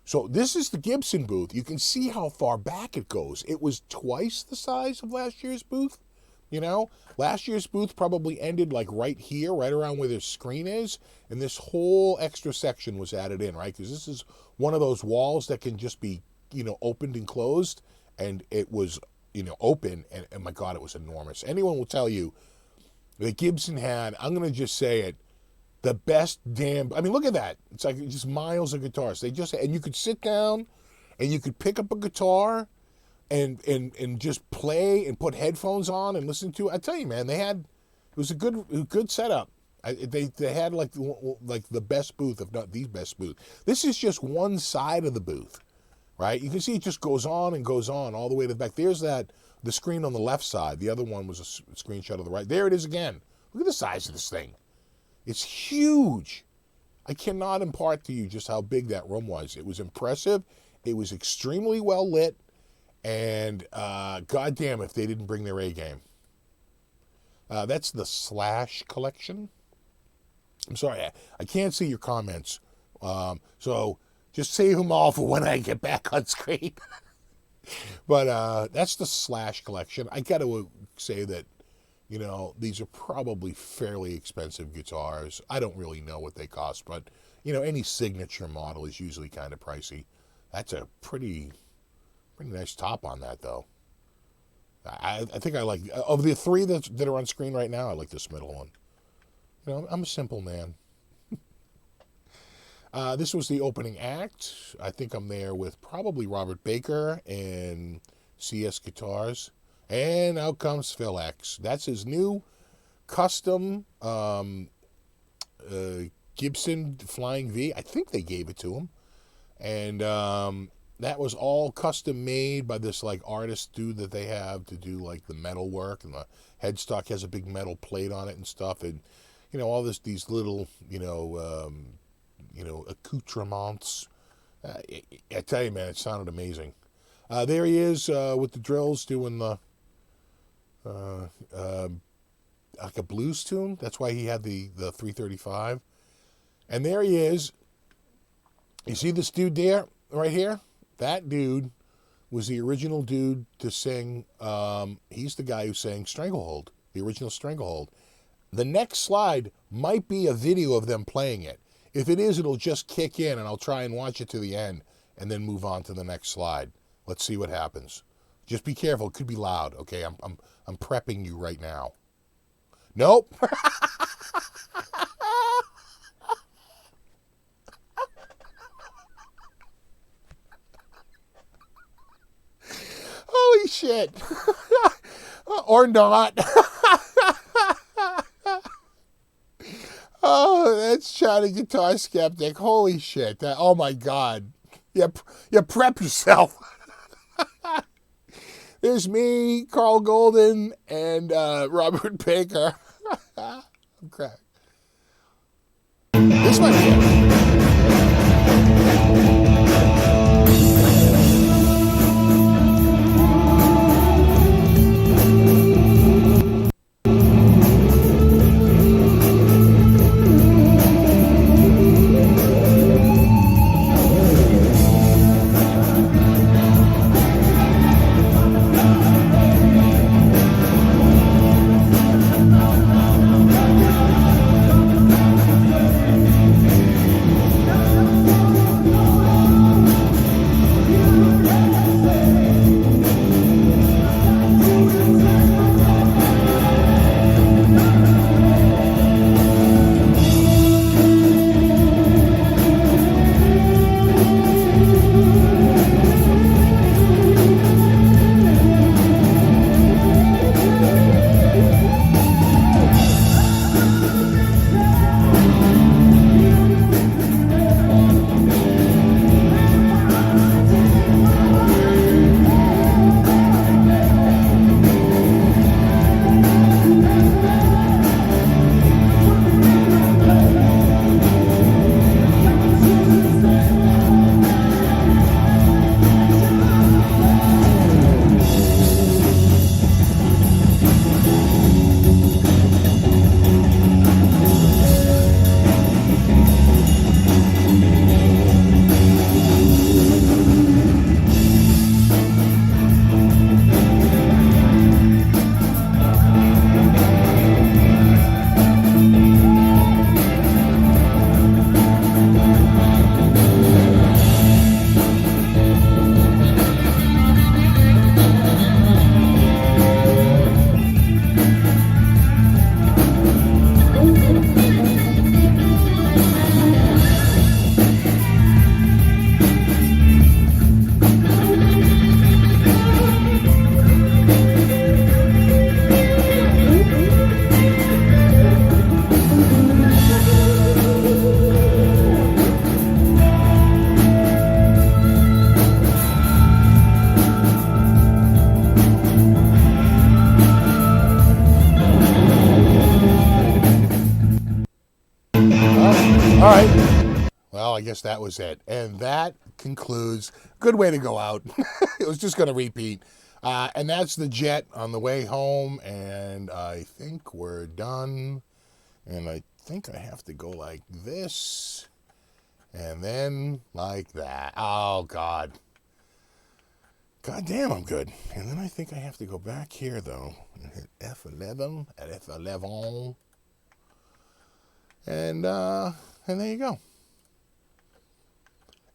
so this is the Gibson booth. You can see how far back it goes. It was twice the size of last year's booth. You know, last year's booth probably ended like right here, right around where the screen is, and this whole extra section was added in, right? Because this is one of those walls that can just be, opened and closed, and it was, open, and my God, it was enormous. Anyone will tell you that Gibson had, I'm going to just say it, the best damn, I mean, look at that. It's like just miles of guitars. And you could sit down, and you could pick up a guitar, and just play and put headphones on and listen to it. I tell you, man, it was a good setup. They had like the best booth, if not the best booth. This is just one side of the booth, right? You can see it just goes on and goes on all the way to the back. There's the screen on the left side. The other one was a screenshot of the right. There it is again. Look at the size of this thing. It's huge. I cannot impart to you just how big that room was. It was impressive. It was extremely well lit. And goddamn if they didn't bring their A game. That's the Slash collection. I'm sorry, I can't see your comments. So just save them all for when I get back on screen. But that's the Slash collection. I got to say that, these are probably fairly expensive guitars. I don't really know what they cost, but, any signature model is usually kind of pricey. That's a pretty nice top on that, though. I think I like, of the three that are on screen right now, I like this middle one. I'm a simple man. This was the opening act. I think I'm there with probably Robert Baker and CS Guitars. And out comes Phil X. That's his new custom Gibson Flying V. I think they gave it to him. And that was all custom made by this artist dude that they have to do the metal work, and the headstock has a big metal plate on it and stuff, and all these little accoutrements. I tell you, man, it sounded amazing. There he is with the drills doing the like a blues tune. That's why he had the 335. And there he is. You see this dude there, right here? That dude was the original dude to sing. He's the guy who sang Stranglehold, the original Stranglehold. The next slide might be a video of them playing it. If it is, it'll just kick in, and I'll try and watch it to the end and then move on to the next slide. Let's see what happens. Just be careful. It could be loud. Okay, I'm prepping you right now. Nope. Holy shit. Or not. Oh, that's Shiny Guitar Skeptic. Holy shit. Oh my God. You prep yourself. There's me, Carl Golden, and Robert Baker. I'm cracked. This might be it. I guess that was it. And that concludes. Good way to go out. It was just going to repeat. And that's the jet on the way home. And I think we're done. And I think I have to go like this. And then like that. Oh, God. God damn, I'm good. And then I think I have to go back here, though, and hit F11 at F11. And there you go.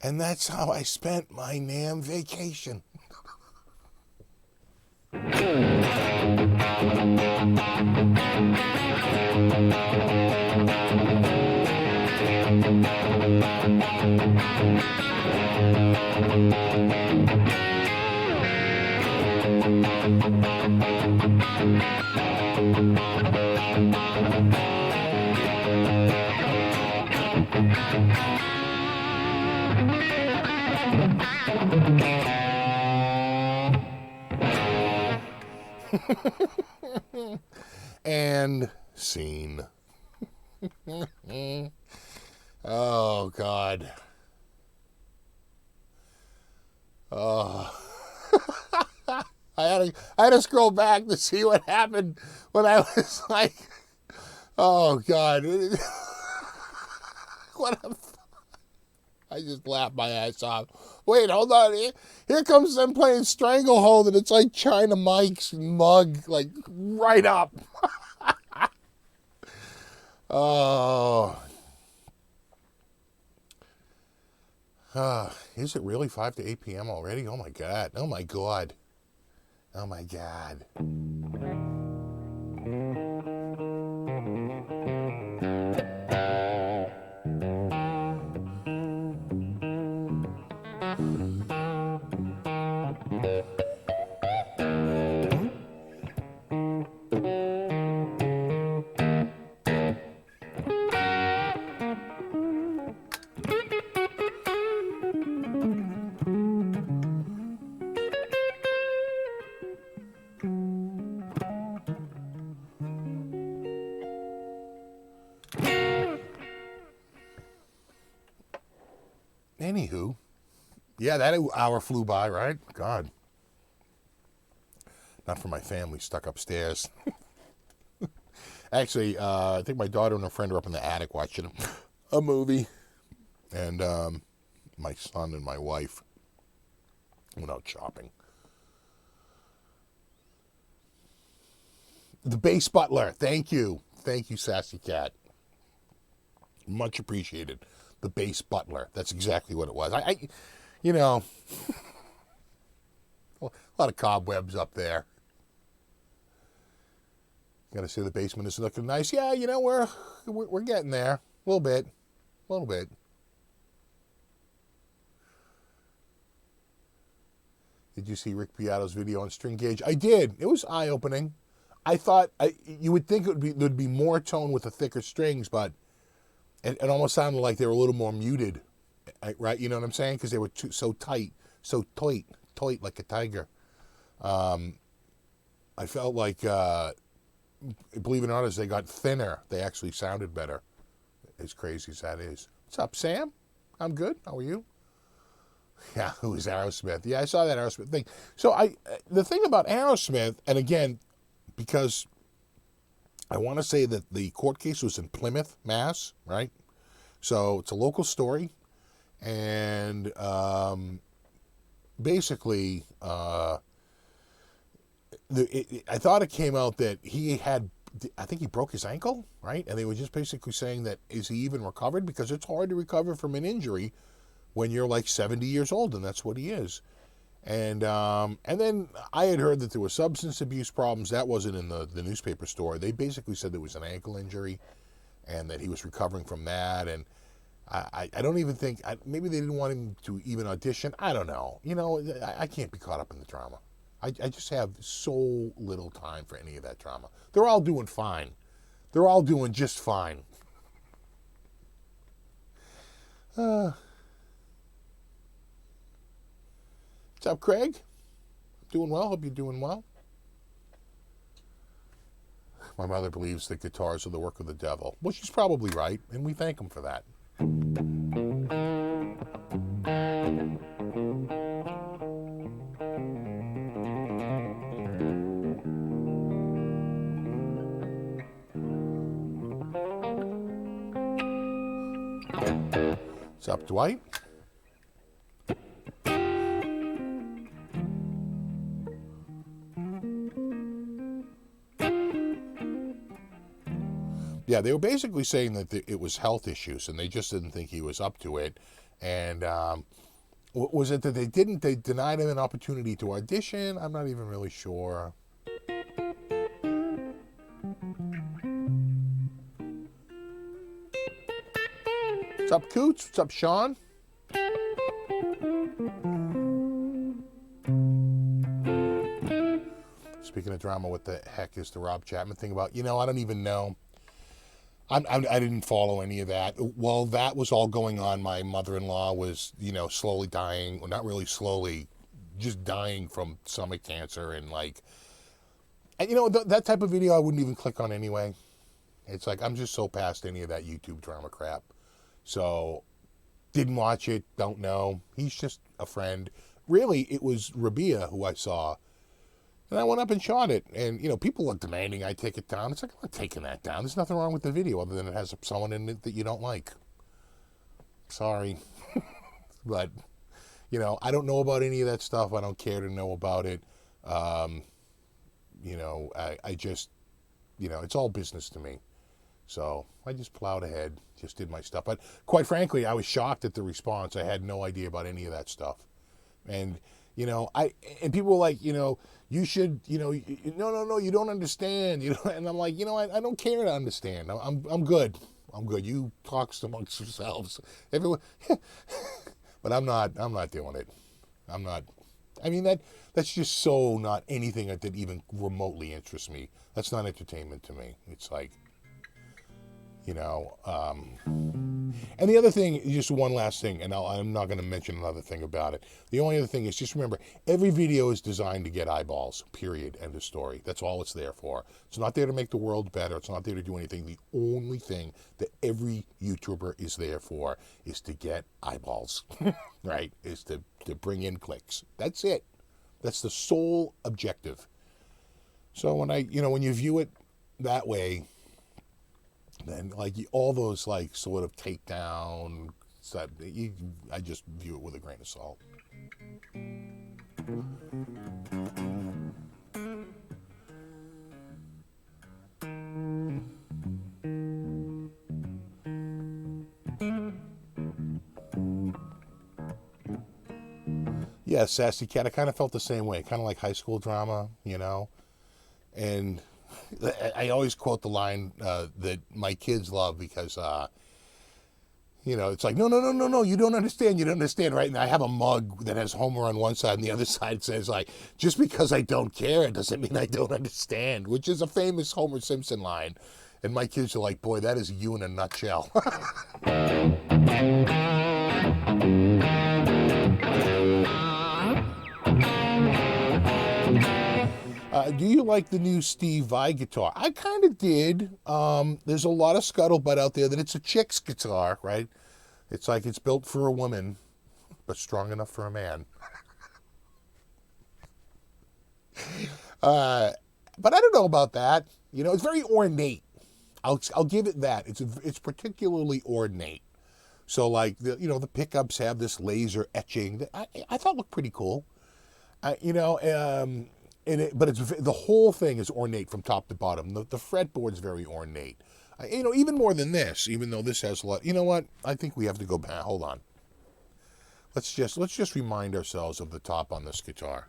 And that's how I spent my NAMM vacation. And scene. Oh, God. Oh. I had to scroll back to see what happened when I was like, oh, God. What a... I just laughed my ass off. Wait, hold on. Here comes them playing Stranglehold, and it's like China Mike's mug, like, right up. Oh. Is it really 5 to 8 p.m. already? Oh, my God. Oh, my God. Oh, my God. Anywho, yeah, that hour flew by, right? God. Not for my family stuck upstairs. Actually, I think my daughter and her friend are up in the attic watching a movie. And my son and my wife went out shopping. The bass butler. Thank you. Thank you, Sassy Cat. Much appreciated. The bass butler. That's exactly what it was. I you know, a lot of cobwebs up there. Got to say the basement is looking nice. Yeah, you know, we're getting there. A little bit. Did you see Rick Beato's video on string gauge? I did. It was eye-opening. I thought you would think there'd be more tone with the thicker strings, but it almost sounded like they were a little more muted, right? You know what I'm saying? Because they were so tight like a tiger. I felt like, believe it or not, as they got thinner, they actually sounded better. As crazy as that is. What's up, Sam? I'm good. How are you? Yeah, who was Aerosmith? Yeah, I saw that Aerosmith thing. So the thing about Aerosmith, and again, because I want to say that the court case was in Plymouth, Mass., right? So it's a local story. And basically, I thought it came out that I think he broke his ankle, right? And they were just basically saying that, is he even recovered? Because it's hard to recover from an injury when you're like 70 years old, and that's what he is. And then I had heard that there were substance abuse problems. That wasn't in the newspaper story. They basically said there was an ankle injury and that he was recovering from that. And I don't even think, maybe they didn't want him to even audition. I don't know. You know, I can't be caught up in the drama. I just have so little time for any of that drama. They're all doing fine. They're all doing just fine. What's up, Craig? Doing well. Hope you're doing well. My mother believes that guitars are the work of the devil. Well, she's probably right, and we thank him for that. What's up, Dwight? Yeah, they were basically saying that it was health issues, and they just didn't think he was up to it. And was it that they denied him an opportunity to audition? I'm not even really sure. What's up, Coots? What's up, Sean? Speaking of drama, what the heck is the Rob Chapman thing about? I don't even know. I didn't follow any of that. While that was all going on, my mother-in-law was, slowly dying. Well, not really slowly, just dying from stomach cancer. And that type of video I wouldn't even click on anyway. It's like, I'm just so past any of that YouTube drama crap. So, didn't watch it, don't know. He's just a friend. Really, it was Rabia who I saw. And I went up and shot it. And, people are demanding I take it down. It's like, I'm not taking that down. There's nothing wrong with the video other than it has someone in it that you don't like. Sorry. But, I don't know about any of that stuff. I don't care to know about it. I just, it's all business to me. So I just plowed ahead, just did my stuff. But quite frankly, I was shocked at the response. I had no idea about any of that stuff. And, and people were like, you should, no, you don't understand, and I'm like, I don't care to understand. I'm good. I'm good. You talk amongst yourselves. Everyone, but I'm not doing it. That's just so not anything that even remotely interests me. That's not entertainment to me. It's like, and the other thing, just one last thing, and I'm not going to mention another thing about it. The only other thing is just remember, every video is designed to get eyeballs, period, end of story. That's all it's there for. It's not there to make the world better. It's not there to do anything. The only thing that every YouTuber is there for is to get eyeballs, right? Is to bring in clicks. That's it. That's the sole objective. So when you view it that way, then all those sort of takedown stuff, I just view it with a grain of salt. Yeah, Sassy Cat, I kind of felt the same way, kind of like high school drama, and I always quote the line that my kids love because, it's like, no, you don't understand, right? And I have a mug that has Homer on one side and the other side says, just because I don't care, it doesn't mean I don't understand, which is a famous Homer Simpson line. And my kids are like, boy, that is you in a nutshell. Do you like the new Steve Vai guitar? I kind of did. There's a lot of scuttlebutt out there that it's a chick's guitar, right? It's like it's built for a woman, but strong enough for a man. But I don't know about that. It's very ornate. I'll give it that. It's particularly ornate. So the pickups have this laser etching that I thought looked pretty cool. But the whole thing is ornate from top to bottom. The fretboard's very ornate. Even more than this, even though this has a lot. You know what? I think we have to go back. Hold on. Let's just remind ourselves of the top on this guitar.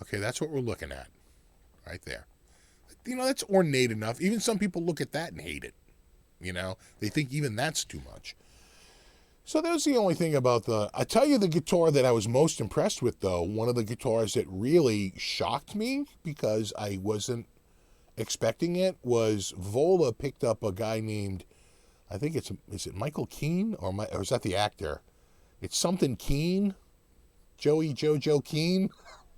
Okay, that's what we're looking at. Right there. That's ornate enough. Even some people look at that and hate it. They think even that's too much. So that's the only thing about I tell you the guitar that I was most impressed with, though, one of the guitars that really shocked me because I wasn't expecting it was Vola picked up a guy named, I think is it Michael Keane or is that the actor? It's something Keane, Jojo Keane.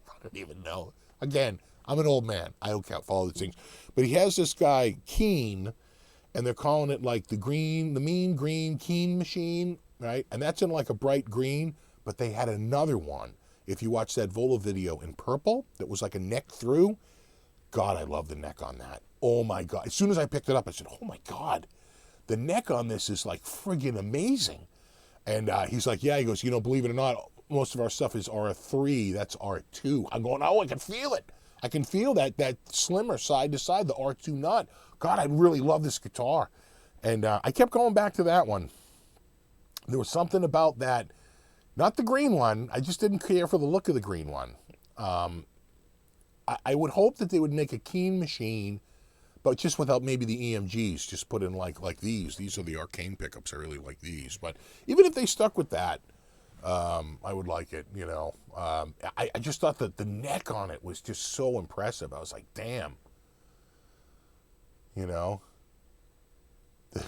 I don't even know. Again, I'm an old man. I don't follow these things. But he has this guy Keane, and they're calling it the mean green Keane machine. Right? And that's in a bright green, but they had another one. If you watch that Vola video in purple, that was like a neck through. God, I love the neck on that. Oh my God. As soon as I picked it up, I said, oh my God, the neck on this is friggin' amazing. And he's like, yeah, he goes, believe it or not, most of our stuff is R3. That's R2. I'm going, oh, I can feel it. I can feel that slimmer side to side, the R2 nut. God, I really love this guitar. And I kept going back to that one. There was something about that, not the green one. I just didn't care for the look of the green one. I would hope that they would make a Keen machine, but just without maybe the EMGs. Just put in like these. These are the Arcane pickups. I really like these. But even if they stuck with that, I would like it, I just thought that the neck on it was just so impressive. I was like, damn. The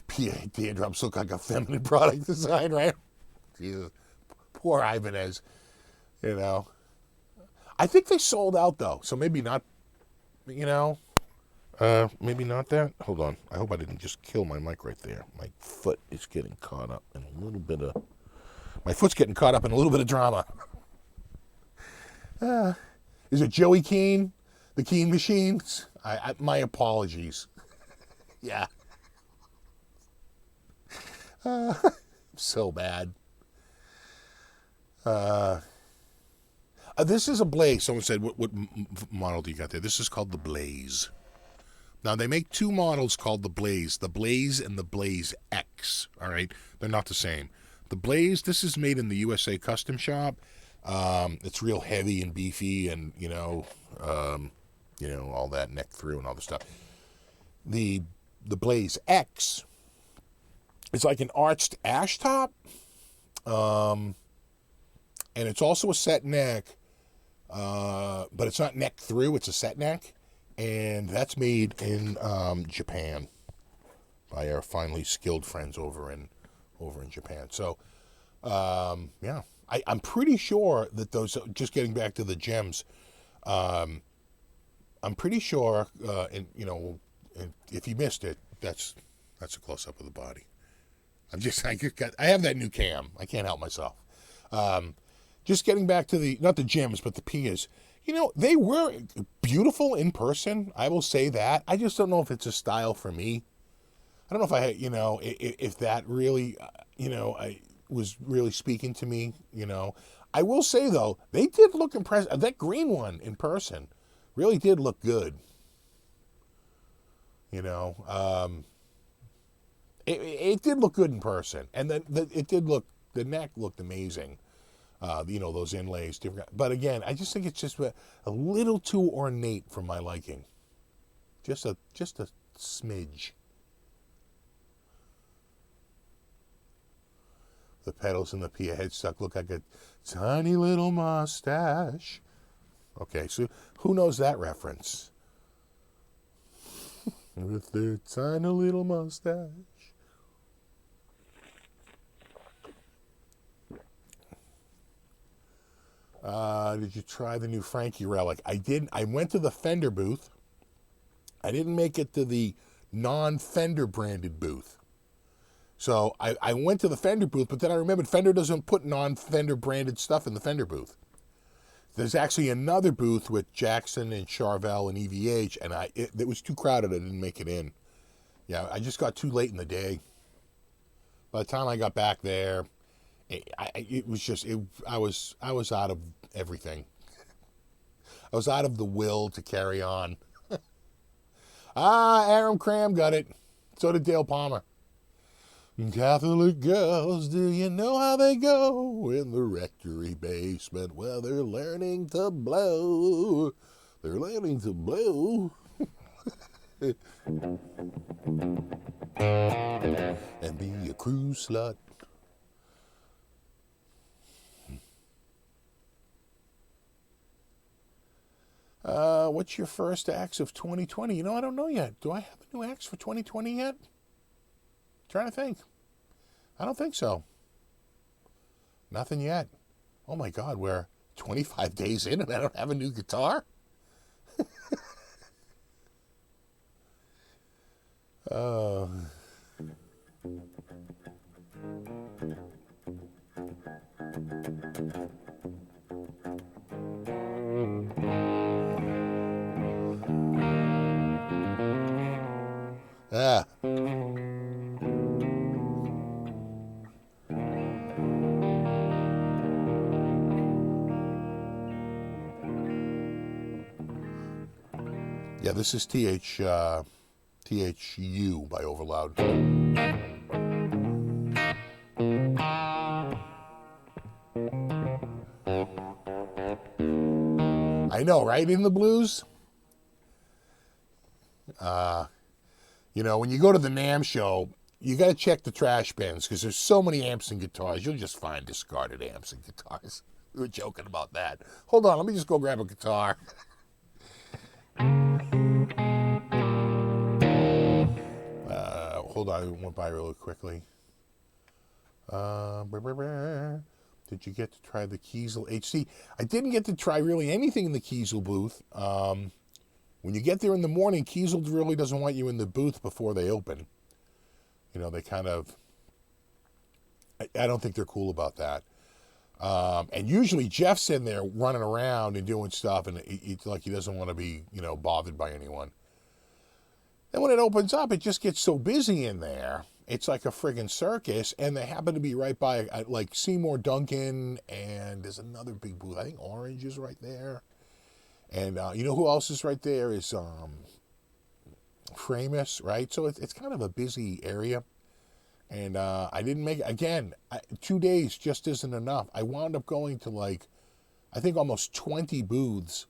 PA teardrops look like a feminine product design, right? Jesus. Poor Ibanez, I think they sold out, though, so maybe not, maybe not that. Hold on. I hope I didn't just kill my mic right there. My foot is getting caught up in a little bit of... My foot's getting caught up in a little bit of drama. Is it Joey Keen? The Keen Machines? My apologies. Yeah. So bad. This is a Blaze. Someone said, what model do you got there? This is called the Blaze. Now, they make two models called the Blaze and the Blaze X. All right? They're not the same. The Blaze, this is made in the USA Custom Shop. It's real heavy and beefy and, all that neck through and all the stuff. The Blaze X is like an arched ash top. And it's also a set neck, but it's not neck through, it's a set neck. And that's made in Japan by our finely skilled friends over in Japan. So, yeah, I'm pretty sure that those, just getting back to the gems, I'm pretty sure, and if you missed it, that's a close-up of the body. I have that new cam. I can't help myself. Just getting back to not the gems, but the Pias. They were beautiful in person. I will say that. I just don't know if it's a style for me. I don't know if if that really, I was really speaking to me, I will say, though, they did look impressive. That green one in person really did look good. It did look good in person. And the neck looked amazing. Those inlays. But again, I just think it's just a little too ornate for my liking. Just a smidge. The pedals in the Pia headstock look like a tiny little mustache. Okay, so who knows that reference? With their tiny little mustache. Did you try the new Frankie Relic? I didn't. I went to the Fender booth. I didn't make it to the non-Fender branded booth. So I went to the Fender booth, but then I remembered Fender doesn't put non-Fender branded stuff in the Fender booth. There's actually another booth with Jackson and Charvel and EVH, and it was too crowded. I didn't make it in. Yeah, I just got too late in the day. By the time I got back there, it was just I was out of everything. I was out of the will to carry on. Aram Cram got it. So did Dale Palmer. Catholic girls, do you know how they go in the rectory basement? Well, they're learning to blow. They're learning to blow. And be a cruise slut. What's your first axe of 2020? I don't know yet. Do I have a new axe for 2020 yet? Trying to think. I don't think so. Nothing yet. Oh my God, we're 25 days in and I don't have a new guitar? Yeah, this is THU by Overloud. I know, right? In the blues? You know, when you go to the NAMM show, you got to check the trash bins because there's so many amps and guitars. You'll just find discarded amps and guitars. We were joking about that. Hold on, let me just go grab a guitar. Hold on, I went by really quickly. Did you get to try the Kiesel HC? I didn't get to try really anything in the Kiesel booth. When you get there in the morning, Kiesel really doesn't want you in the booth before they open. You know, they kind of... I don't think they're cool about that. And usually Jeff's in there running around and doing stuff, and it's like he doesn't want to be, you know, bothered by anyone. And when it opens up, it just gets so busy in there. It's like a friggin' circus, and they happen to be right by, like, Seymour Duncan, and there's another big booth. I think Orange is right there. And you know who else is right there is Framus, right? So it's kind of a busy area. And I didn't make it. Again, 2 days just isn't enough. I wound up going to, like, I think almost 20 booths.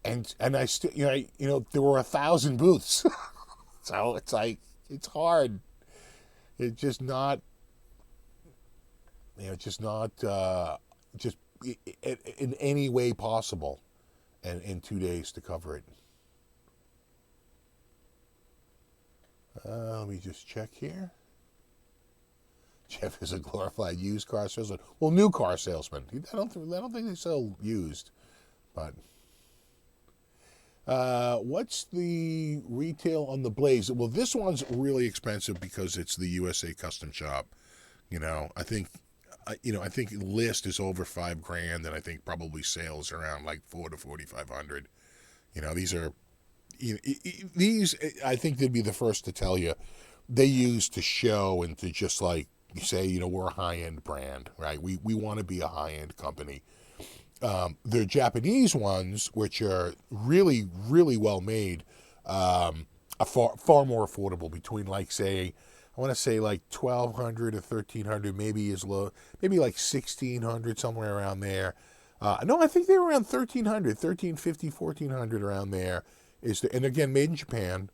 And I still, you know, there were 1,000 booths. So it's like, it's hard. It's just not, you know, just not just in any way possible, and in 2 days to cover it. Let me just check here. Jeff is a glorified used car salesman. Well, new car salesman. I don't think they sell used, but. What's the retail on the Blaze? Well, this one's really expensive because it's the USA custom shop. You know, I think list is over $5,000, and I think probably sales around like $400 to $4,500. You know, these are, these I think they'd be the first to tell you. They use to show and to just like say, you know, we're a high end brand, right? We want to be a high end company. They're Japanese ones, which are really, really well made, are far more affordable. Between like say, I want to say like $1,200 to $1,300, maybe as low, maybe like $1,600, somewhere around there. No, I think they were around $1,300, $1,350, $1,400 around there. And again, made in Japan,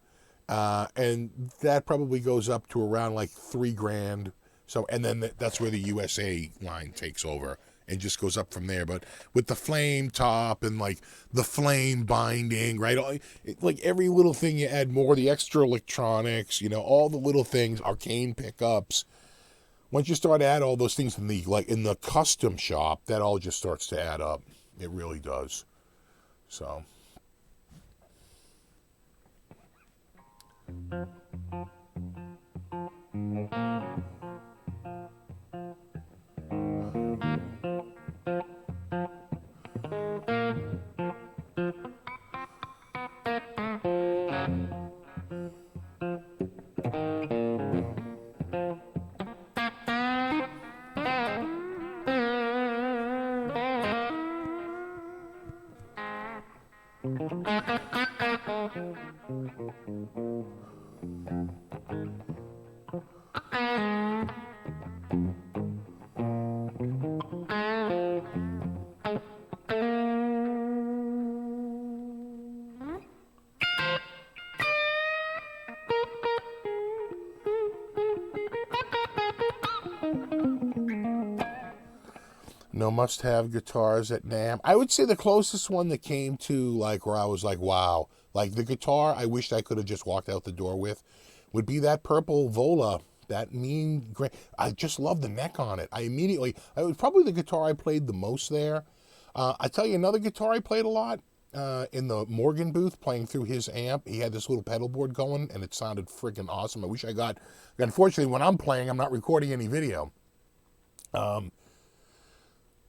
and that probably goes up to around like $3,000. So, and then that's where the USA line takes over. And just goes up from there. But with the flame top and like the flame binding, right? Like every little thing you add more, the extra electronics, you know, all the little things, arcane pickups. Once you start to add all those things in the custom shop, that all just starts to add up. It really does. So. No must-have guitars at NAMM. I would say the closest one that came to like where I was like, wow, like the guitar I wished I could have just walked out the door with would be that purple Vola, that mean gray. I just love the neck on it. It was probably the guitar I played the most there. I tell you another guitar I played a lot in the Morgan booth, playing through his amp. He had this little pedal board going, and it sounded freaking awesome. I wish I got. Unfortunately, when I'm playing, I'm not recording any video.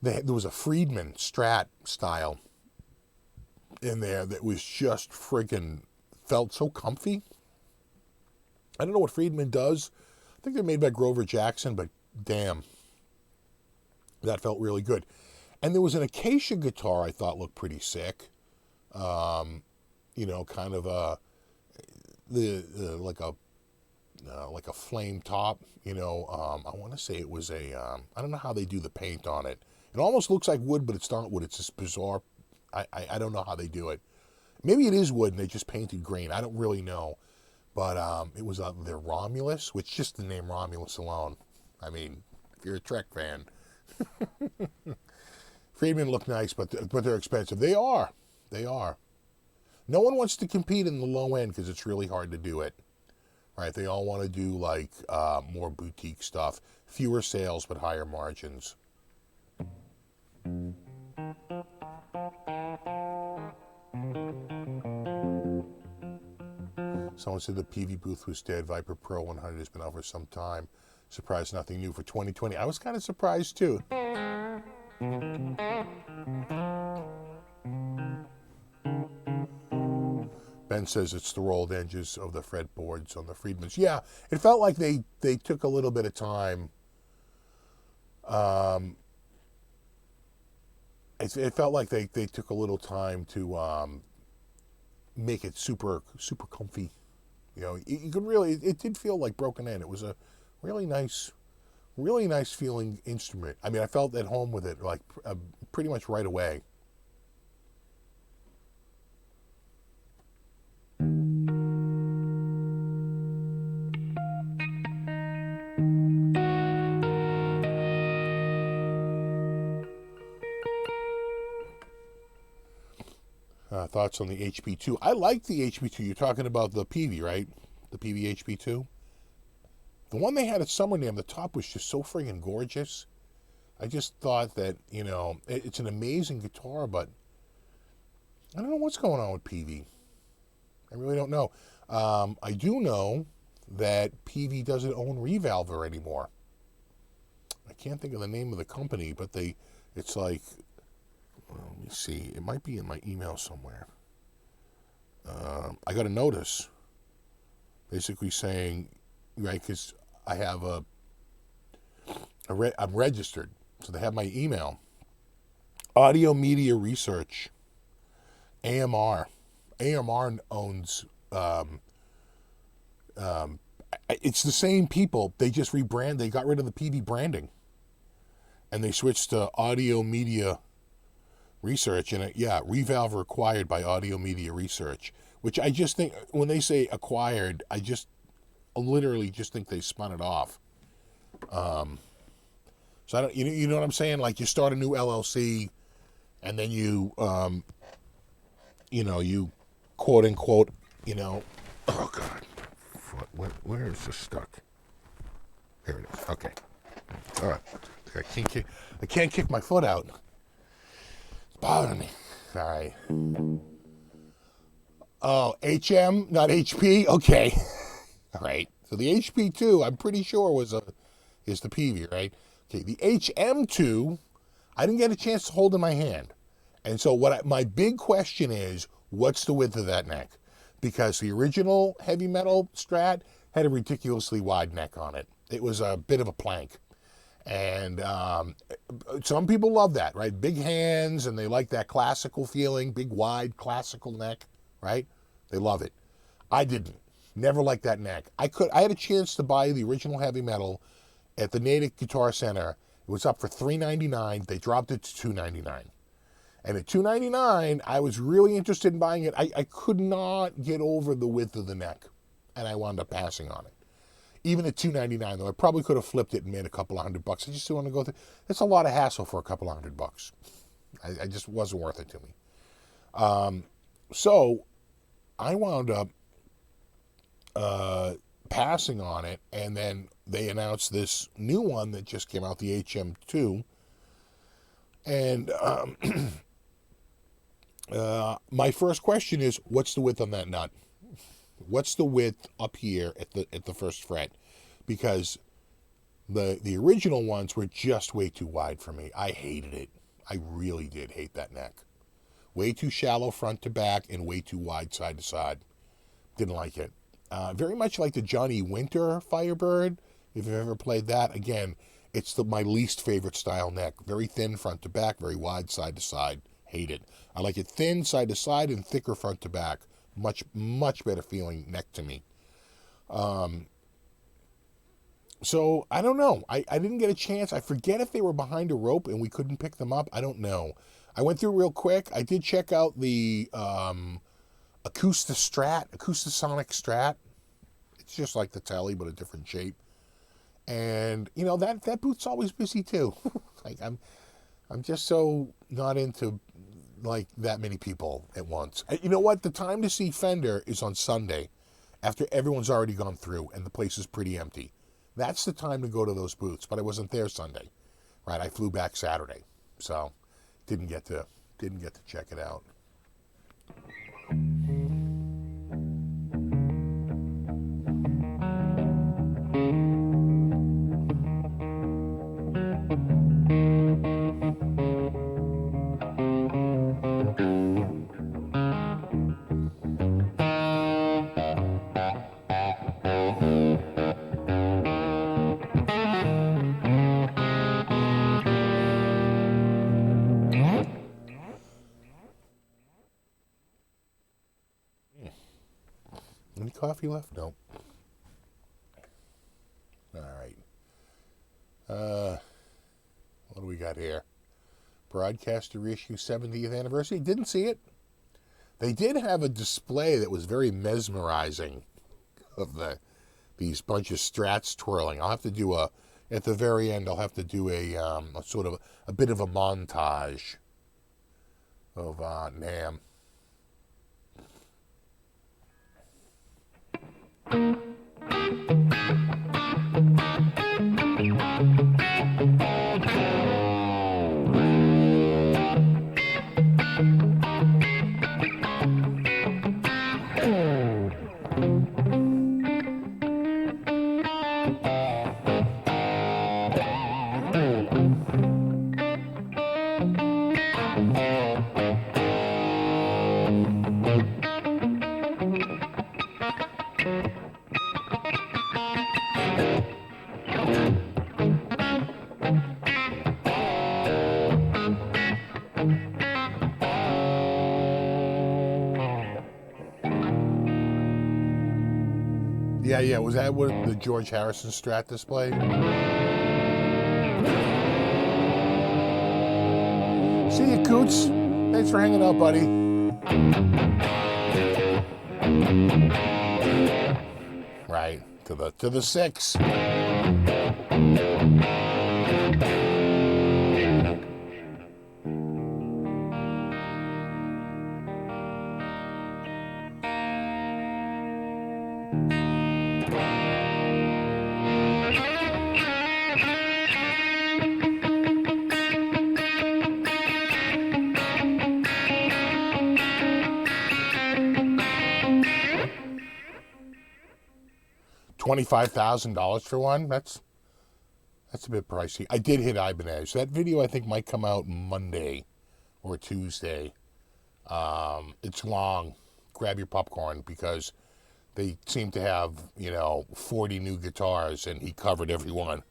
There was a Friedman Strat style in there that was just freaking felt so comfy. I don't know what Friedman does. I think they're made by Grover Jackson, but damn, that felt really good. And there was an Acacia guitar I thought looked pretty sick. kind of like a flame top. I want to say it was I don't know how they do the paint on it. It almost looks like wood, but it's not wood. It's just bizarre. I don't know how they do it. Maybe it is wood and they just painted green. I don't really know. But it was their Romulus, which just the name Romulus alone. I mean, if you're a Trek fan. Friedman look nice, but they're expensive. They are. No one wants to compete in the low end because it's really hard to do it. Right? They all want to do like more boutique stuff. Fewer sales, but higher margins. Someone said the PV booth was dead. Viper Pro 100 has been out for some time. Surprised nothing new for 2020. I was kind of surprised too. Ben says it's the rolled edges of the fretboards on the Friedmans. Yeah, it felt like they took a little bit of time. It felt like they took a little time to make it super comfy. You could really, it did feel like broken in. It was a really nice feeling instrument. I mean, I felt at home with it like pretty much right away. Thoughts on the HP2? I like the HP2. You're talking about the PV, right? The PV HP2. The one they had at Summer NAMM, the top was just so friggin' gorgeous. I just thought that, it's an amazing guitar, but I don't know what's going on with PV. I really don't know. I do know that PV doesn't own Revolver anymore. I can't think of the name of the company, but it's like, well, let me see. It might be in my email somewhere. I got a notice basically saying, right, because I have I'm registered, so they have my email. Audio Media Research, AMR. AMR owns, it's the same people. They just rebrand. They got rid of the PV branding, and they switched to Audio Media Research, and Revolver acquired by Audio Media Research, which I just think, when they say acquired, I literally just think they spun it off. So I don't, you know what I'm saying? Like, you start a new LLC, and then you quote unquote, oh God, where is this stuck? There it is. Okay, all right. I can't kick my foot out. Bothering me. All right. Oh, HM, not HP? Okay. All right. So the HP2, I'm pretty sure is the PV, right? Okay, the HM2, I didn't get a chance to hold in my hand. And so my big question is, what's the width of that neck? Because the original heavy metal Strat had a ridiculously wide neck on it. It was a bit of a plank. And some people love that, right? Big hands, and they like that classical feeling, big, wide, classical neck, right? They love it. I didn't. Never liked that neck. I had a chance to buy the original heavy metal at the Natick Guitar Center. It was up for $399. They dropped it to $299. And at $299, I was really interested in buying it. I could not get over the width of the neck, and I wound up passing on it. Even at $299, though, I probably could have flipped it and made a couple of $100. I just didn't want to go through. It's a lot of hassle for a couple of $100. I just wasn't worth it to me. So I wound up passing on it, and then they announced this new one that just came out, the HM2. And my first question is, what's the width on that nut? What's the width up here at the first fret? Because the original ones were just way too wide for me. I hated it. I really did hate that neck. Way too shallow front to back and way too wide side to side. Didn't like it. Very much like the Johnny Winter Firebird. If you've ever played that, again, it's my least favorite style neck. Very thin front to back, very wide side to side. Hate it. I like it thin side to side and thicker front to back. much better feeling neck to me. So I don't know. I didn't get a chance. I forget if they were behind a rope and we couldn't pick them up. I don't know. I went through real quick. I did check out the Acoustasonic Strat. It's just like the Telly, but a different shape. And you know that booth's always busy too. Like I'm just so not into like that many people at once. And you know what? The time to see Fender is on Sunday, after everyone's already gone through and the place is pretty empty. That's the time to go to those booths. But I wasn't there Sunday, right? I flew back Saturday, so didn't get to check it out. Any coffee left? No. All right. What do we got here? Broadcaster reissue 70th anniversary. Didn't see it. They did have a display that was very mesmerizing of these bunch of strats twirling. I'll have to do at the very end. I'll have to do a sort of a bit of a montage of NAMM. Yeah. Was that what the George Harrison Strat display? See you, Coots. Thanks for hanging out, buddy. Right, to the 6. $25,000 for one. That's a bit pricey. I did hit Ibanez. That video I think might come out Monday or Tuesday. It's long. Grab your popcorn because they seem to have 40 new guitars and he covered every one.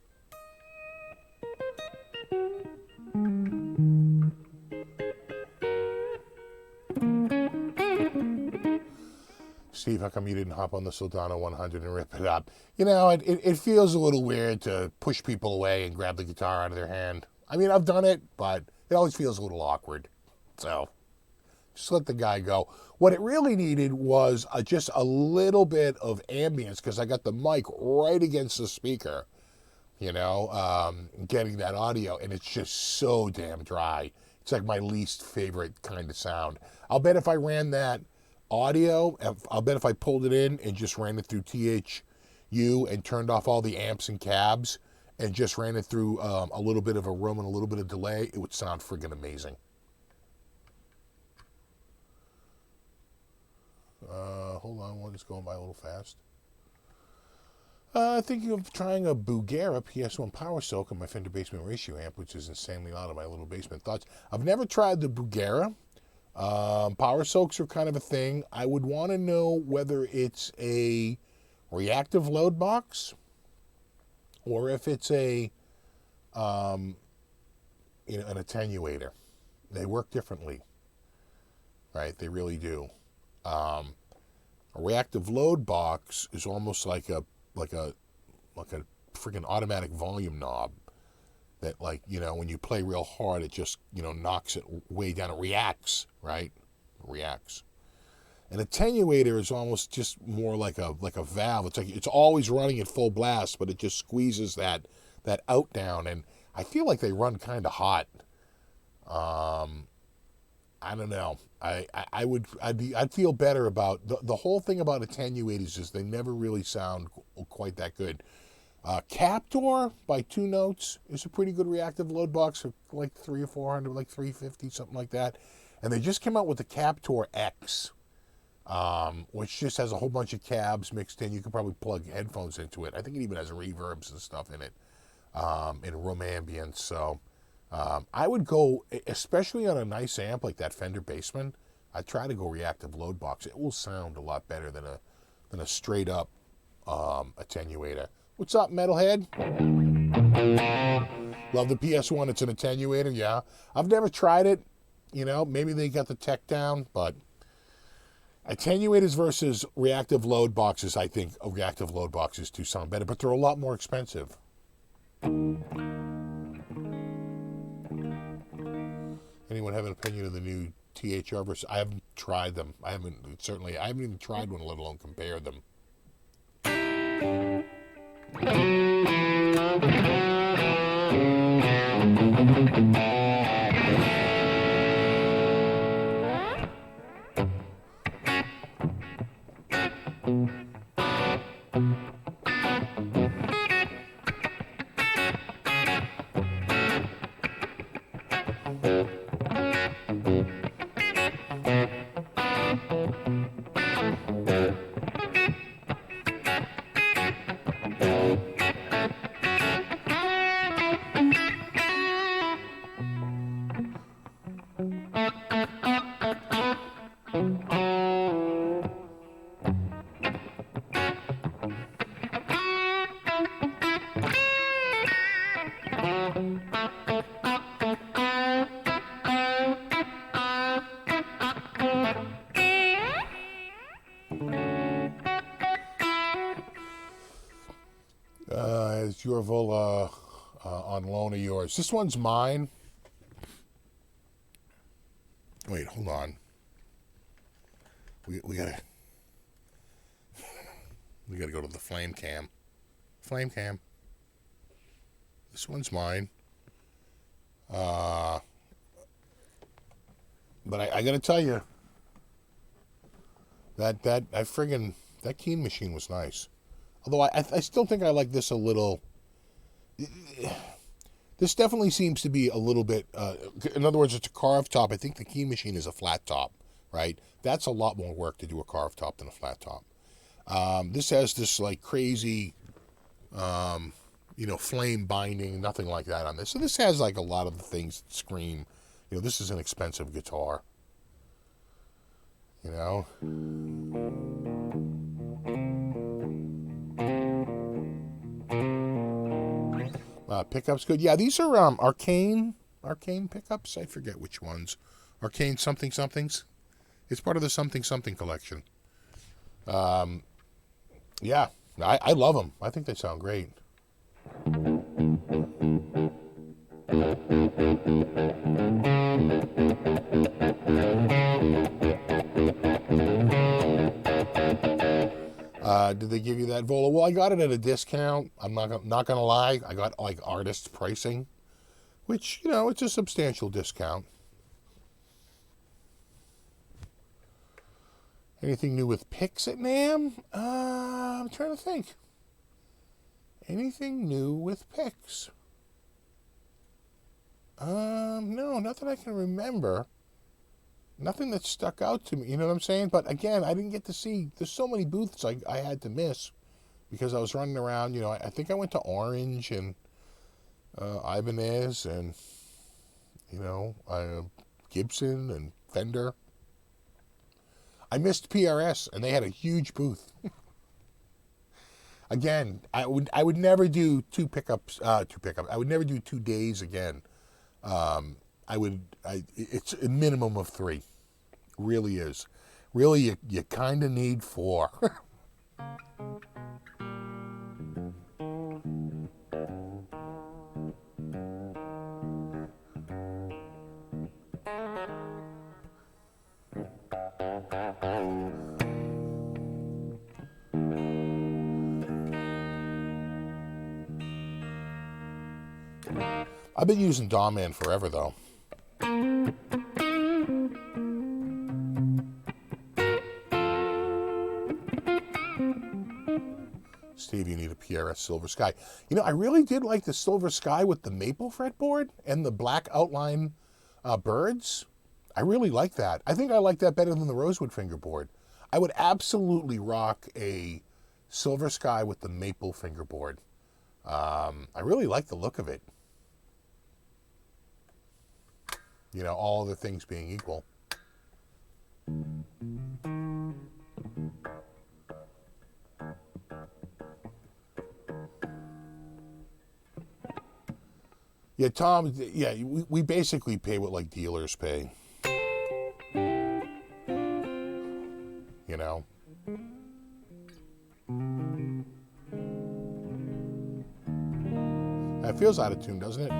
Steve, how come you didn't hop on the Soldano 100 and rip it up? It feels a little weird to push people away and grab the guitar out of their hand. I mean, I've done it, but it always feels a little awkward. So, just let the guy go. What it really needed was just a little bit of ambience because I got the mic right against the speaker, getting that audio, and it's just so damn dry. It's like my least favorite kind of sound. I'll bet if I ran that audio, I'll bet if I pulled it in and just ran it through THU and turned off all the amps and cabs and just ran it through a little bit of a room and a little bit of delay, it would sound friggin' amazing. Hold on, one is going by a little fast. Thinking of trying a Bugera PS1 Power Soak on my Fender Basement Ratio amp, which is insanely loud in my little basement. Thoughts? I've never tried the Bugera. Power soaks are kind of a thing. I would want to know whether it's a reactive load box or if it's an attenuator. They work differently, right? They really do. A reactive load box is almost like a freaking automatic volume knob that, like, when you play real hard, it just, knocks it way down. It reacts, right? It reacts. An attenuator is almost just more like a valve. It's like it's always running at full blast, but it just squeezes that out down, and I feel like they run kind of hot. I don't know. I'd feel better about the whole thing about attenuators is they never really sound quite that good. Captor by 2 Notes is a pretty good reactive load box for like 300 or 400, like 350, something like that. And they just came out with the Captor X, which just has a whole bunch of cabs mixed in. You can probably plug headphones into it. I think it even has reverbs and stuff in it, in room ambience. So I would go, especially on a nice amp like that Fender Bassman, I'd try to go reactive load box. It will sound a lot better than a straight up attenuator. What's up, Metalhead? Love the PS1. It's an attenuator, yeah. I've never tried it. Maybe they got the tech down, but attenuators versus reactive load boxes, I think reactive load boxes do sound better, but they're a lot more expensive. Anyone have an opinion of the new THR versus? I haven't tried them. I haven't even tried one, let alone compare them. Is your Vola on loan of yours? This one's mine. Wait, hold on. We gotta go to the flame cam. Flame cam. This one's mine. But I gotta tell you that Keen machine was nice. Although I still think I like this a little. This definitely seems to be a little bit. In other words, it's a carved top. I think the Keen machine is a flat top, right? That's a lot more work to do a carved top than a flat top. This has this like crazy, flame binding, nothing like that on this. So this has like a lot of the things that scream. This is an expensive guitar. Pickups good. Yeah, these are Arcane pickups. I forget which ones. Arcane something somethings. It's part of the something something collection. Yeah, I love them. I think they sound great. Did they give you that Vola? Well, I got it at a discount. I'm not gonna lie. I got like artist pricing, which it's a substantial discount. Anything new with picks at NAMM? I'm trying to think. Anything new with picks? No, nothing I can remember. Nothing that stuck out to me, you know what I'm saying? But again, I didn't get to see, there's so many booths I had to miss because I was running around, I think I went to Orange and Ibanez and, Gibson and Fender. I missed PRS and they had a huge booth. Again, I would never do two pickups. I would never do 2 days again. It's a minimum of 3. Really is. Really, you kind of need 4. I've been using Dawman forever, though. Steve, you need a PRS Silver Sky. You know, I really did like the Silver Sky with the maple fretboard and the black outline birds. I really like that. I think I like that better than the rosewood fingerboard. I would absolutely rock a Silver Sky with the maple fingerboard. I really like the look of it. You know, all other things being equal. Yeah, Tom, yeah, we basically pay what, like, dealers pay. You know? It feels out of tune, doesn't it?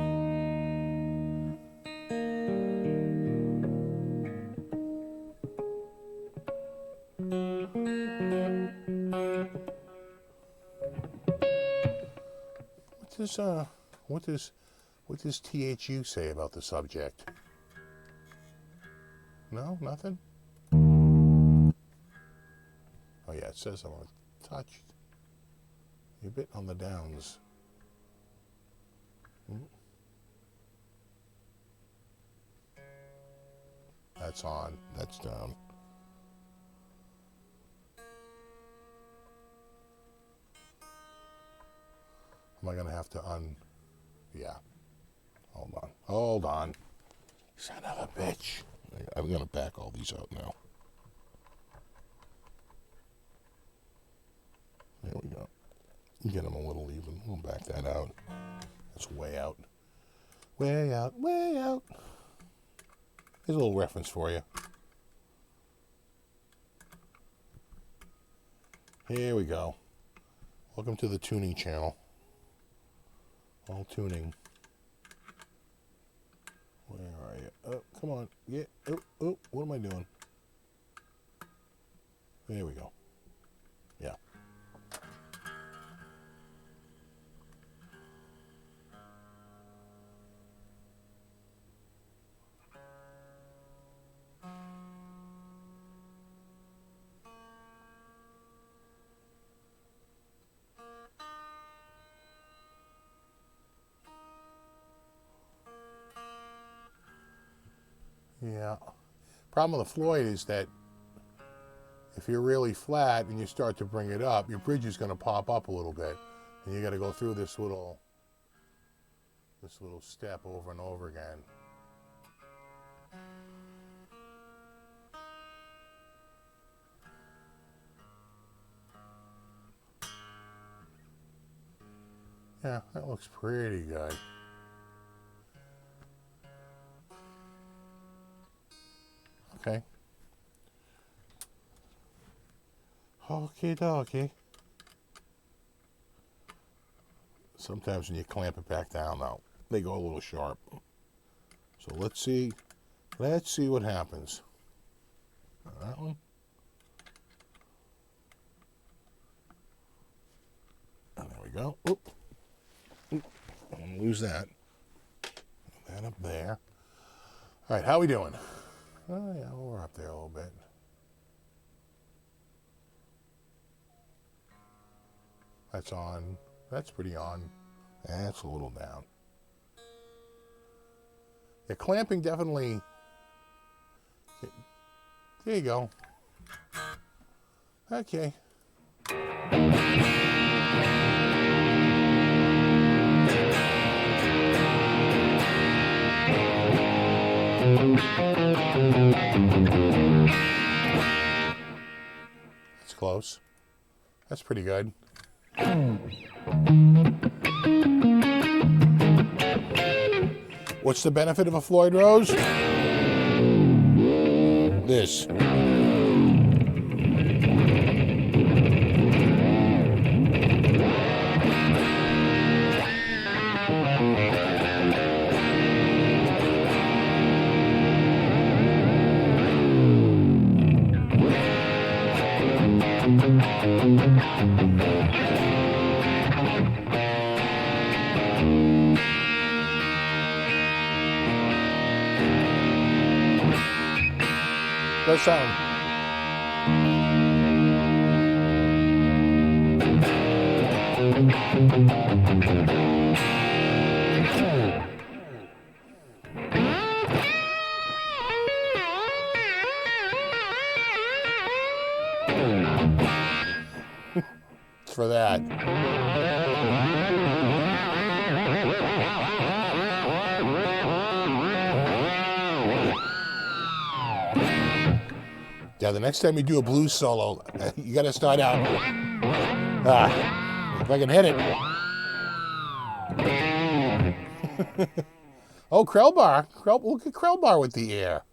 What does THU say about the subject? No, nothing? Oh yeah, it says I'm touched. You're a bit on the downs. That's on, that's down. Am I gonna have to yeah. Hold on. Son of a bitch. I'm gonna back all these out now. There we go. Get them a little even. We'll back that out. That's way out. Way out, way out. Here's a little reference for you. Here we go. Welcome to the tuning channel. All tuning. Where are you? Oh, come on. Yeah. Oh, what am I doing? There we go. Yeah. Yeah. Problem with the Floyd is that if you're really flat and you start to bring it up, your bridge is going to pop up a little bit, and you got to go through this little step over and over again. Yeah, that looks pretty good. Okay. Okie dokie. Sometimes when you clamp it back down, though, they go a little sharp. So let's see what happens. That one. And there we go. Oop. I'm gonna lose that. Put that up there. All right, how we doing? Oh yeah, we're up there a little bit. That's on. That's pretty on. That's a little down. Yeah, clamping definitely. There you go. Okay. That's close. That's pretty good. What's the benefit of a Floyd Rose? This. Does sound. For that. Yeah, the next time you do a blues solo, you got to start out. If I can hit it. Oh, Krellbar. Look at Krellbar with the air.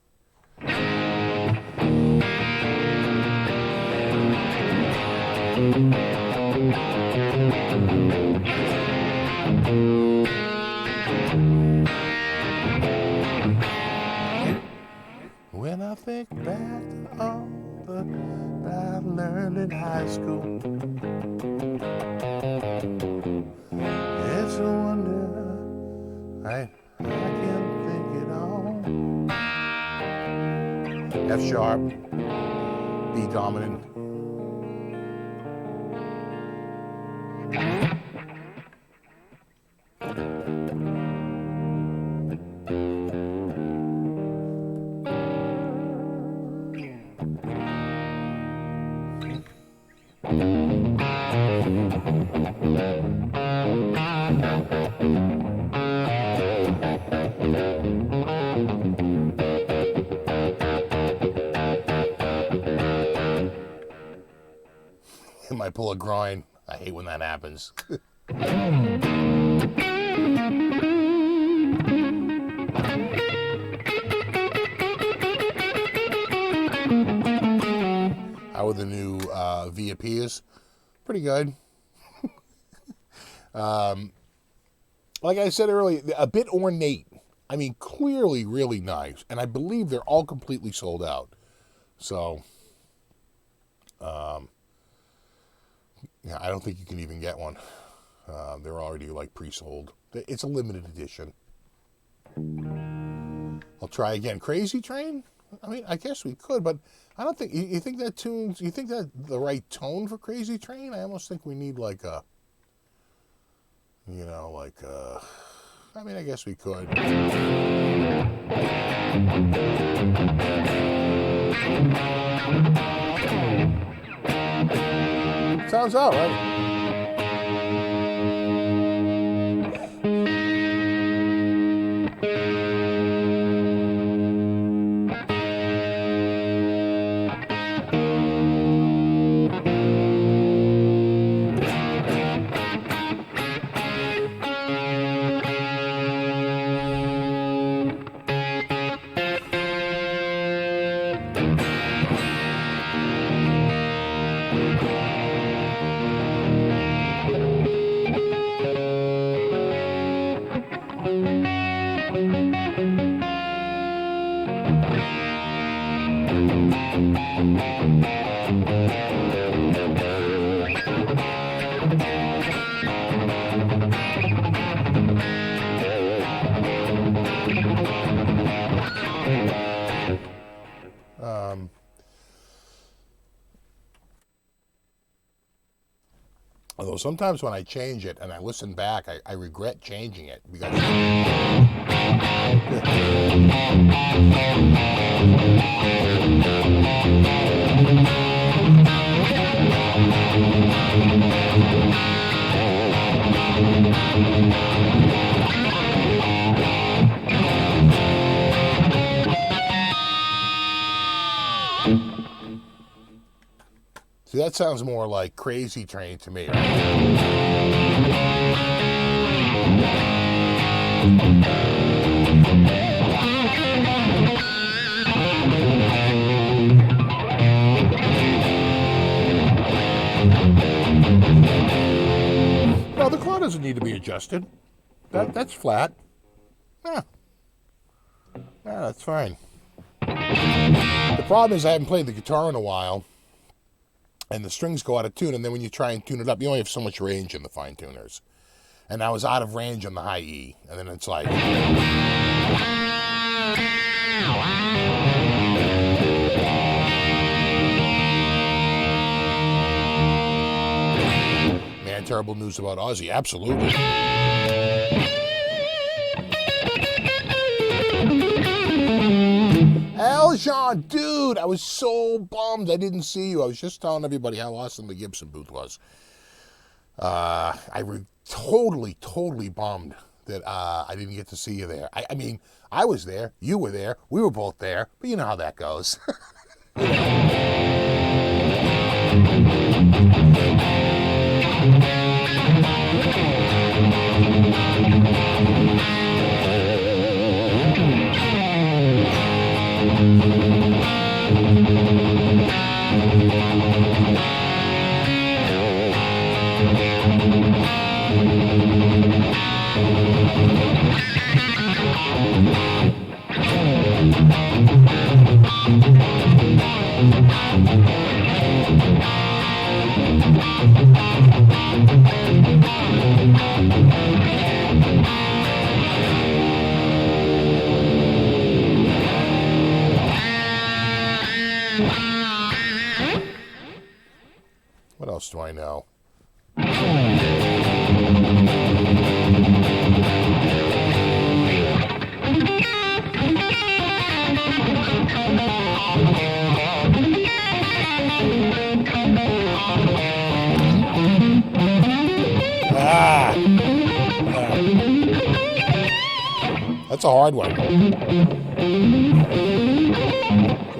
When I think back to all that I learned in high school, it's a wonder I can think it all. F sharp, B dominant. It might pull a groin. I hate when that happens. How are the new VAPs? Pretty good. Like I said earlier, a bit ornate. I mean, clearly really nice. And I believe they're all completely sold out. So, yeah, I don't think you can even get one. They're already like pre-sold. It's a limited edition. I'll try again. Crazy Train? I mean, I guess we could, but I don't think, you think that tunes, you think that the right tone for Crazy Train? I almost think we need like a, you know, like a, I mean, I guess we could. Sounds all right. Although sometimes when I change it and I listen back, I regret changing it because see, that sounds more like Crazy Train to me. No, the claw doesn't need to be adjusted. That's flat. Yeah, that's fine. The problem is I haven't played the guitar in a while. and the strings go out of tune, and then when you try and tune it up, you only have so much range in the fine tuners. And I was out of range on the high E, and then it's like... Man, terrible news about Ozzy, absolutely. Eljon, dude, I was so bummed I didn't see you. I was just telling everybody how awesome the Gibson booth was. I was totally bummed that I didn't get to see you there. I mean, I was there, you were there, we were both there, but you know how that goes. What else do I know? That's a hard one.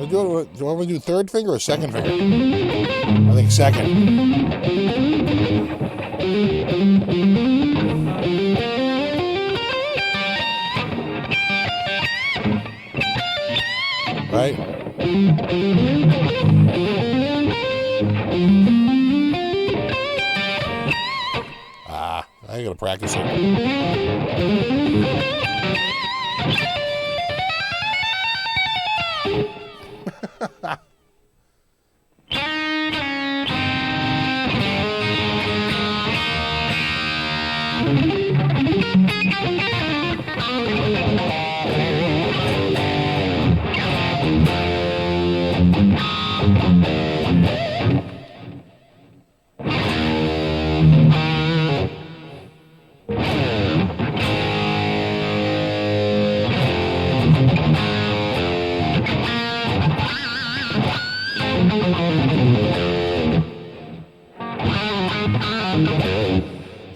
Do you want me to do third finger or second finger? I think second. Right? I gotta practice it.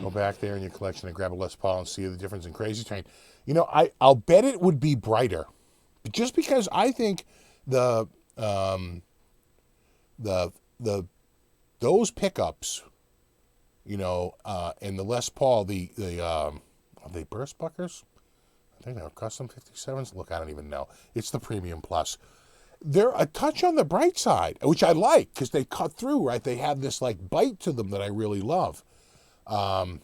Go back there in your collection and grab a Les Paul and see the difference in Crazy Train. You know, I'll bet it would be brighter, just because I think those pickups, you know, and the Les Paul, are they burst buckers? I think they're custom 57s. Look, I don't even know. It's the Premium Plus. They're a touch on the bright side, which I like because they cut through, right? They have this like bite to them that I really love. So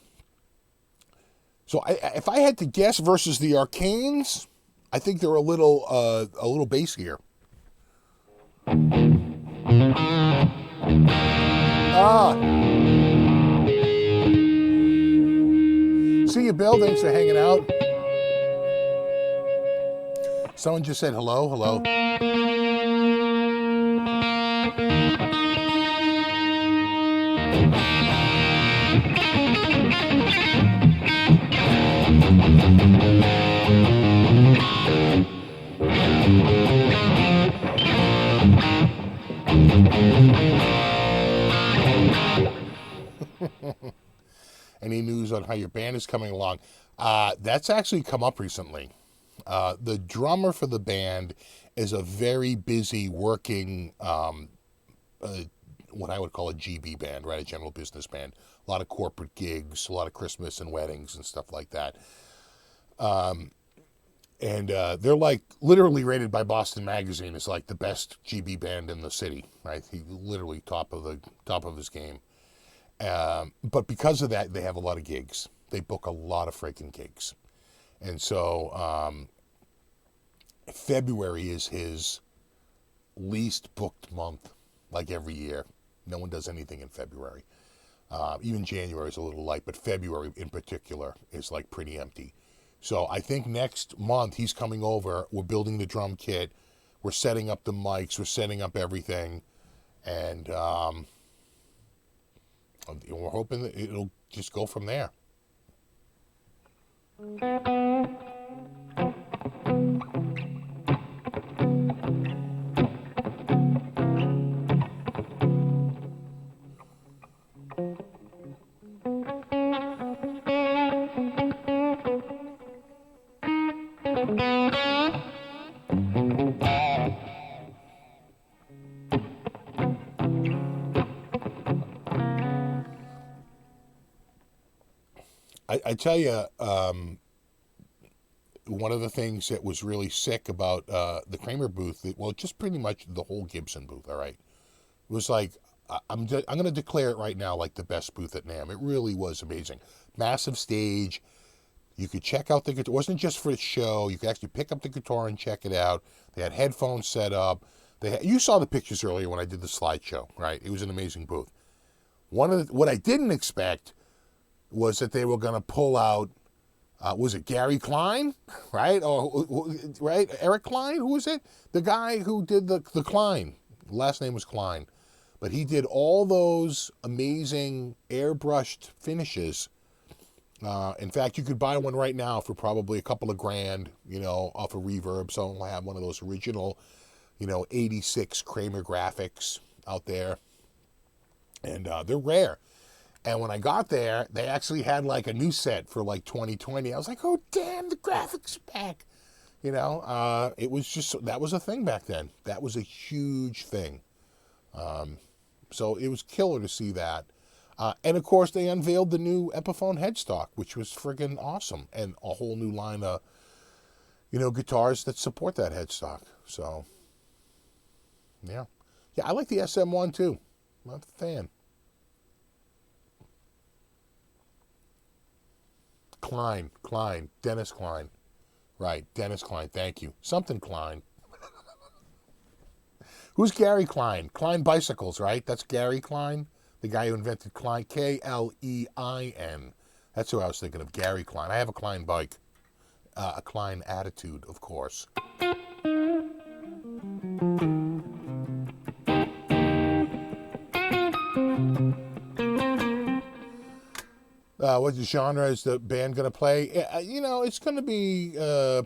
if I had to guess versus the Arcanes, I think they're a little bassier. See you, Bill. Thanks for hanging out. Someone just said hello. Hello. Any news on how your band is coming along? That's actually come up recently. The drummer for the band is a very busy working, what I would call a GB band, right? A general business band. A lot of corporate gigs, a lot of Christmas and weddings and stuff like that. And they're like literally rated by Boston Magazine as like the best GB band in the city, right? He literally top of his game. But because of that, they have a lot of gigs. They book a lot of freaking gigs. And so February is his least booked month, like every year. No one does anything in February. Even January is a little light, but February in particular is like pretty empty. So I think next month he's coming over. We're building the drum kit. We're setting up the mics. We're setting up everything. And we're hoping that it'll just go from there. I tell you, one of the things that was really sick about the Kramer booth, well, just pretty much the whole Gibson booth, all right, was like, I'm going to declare it right now like the best booth at NAMM. It really was amazing. Massive stage. You could check out the guitar. It wasn't just for the show. You could actually pick up the guitar and check it out. They had headphones set up. You saw the pictures earlier when I did the slideshow, right? It was an amazing booth. What I didn't expect was that they were going to pull out, was it Gary Klein, right? Right? Eric Klein? Who was it? The guy who did the Klein. The last name was Klein. But he did all those amazing airbrushed finishes. In fact, you could buy one right now for probably a couple of grand, off of Reverb. So I have one of those original, 86 Kramer graphics out there. And they're rare. And when I got there, they actually had like a new set for like 2020. I was like, oh, damn, the graphics are back. It was just, that was a thing back then. That was a huge thing. So it was killer to see that. And of course, they unveiled the new Epiphone headstock, which was friggin' awesome. And a whole new line of, guitars that support that headstock. So, yeah. Yeah, I like the SM1 too. I'm a fan. Klein, Dennis Klein. Right, Dennis Klein, thank you. Something Klein. Who's Gary Klein? Klein Bicycles, right? That's Gary Klein, the guy who invented Klein, Klein. That's who I was thinking of, Gary Klein. I have a Klein bike. A Klein attitude, of course. What genre is the band going to play? It's going to be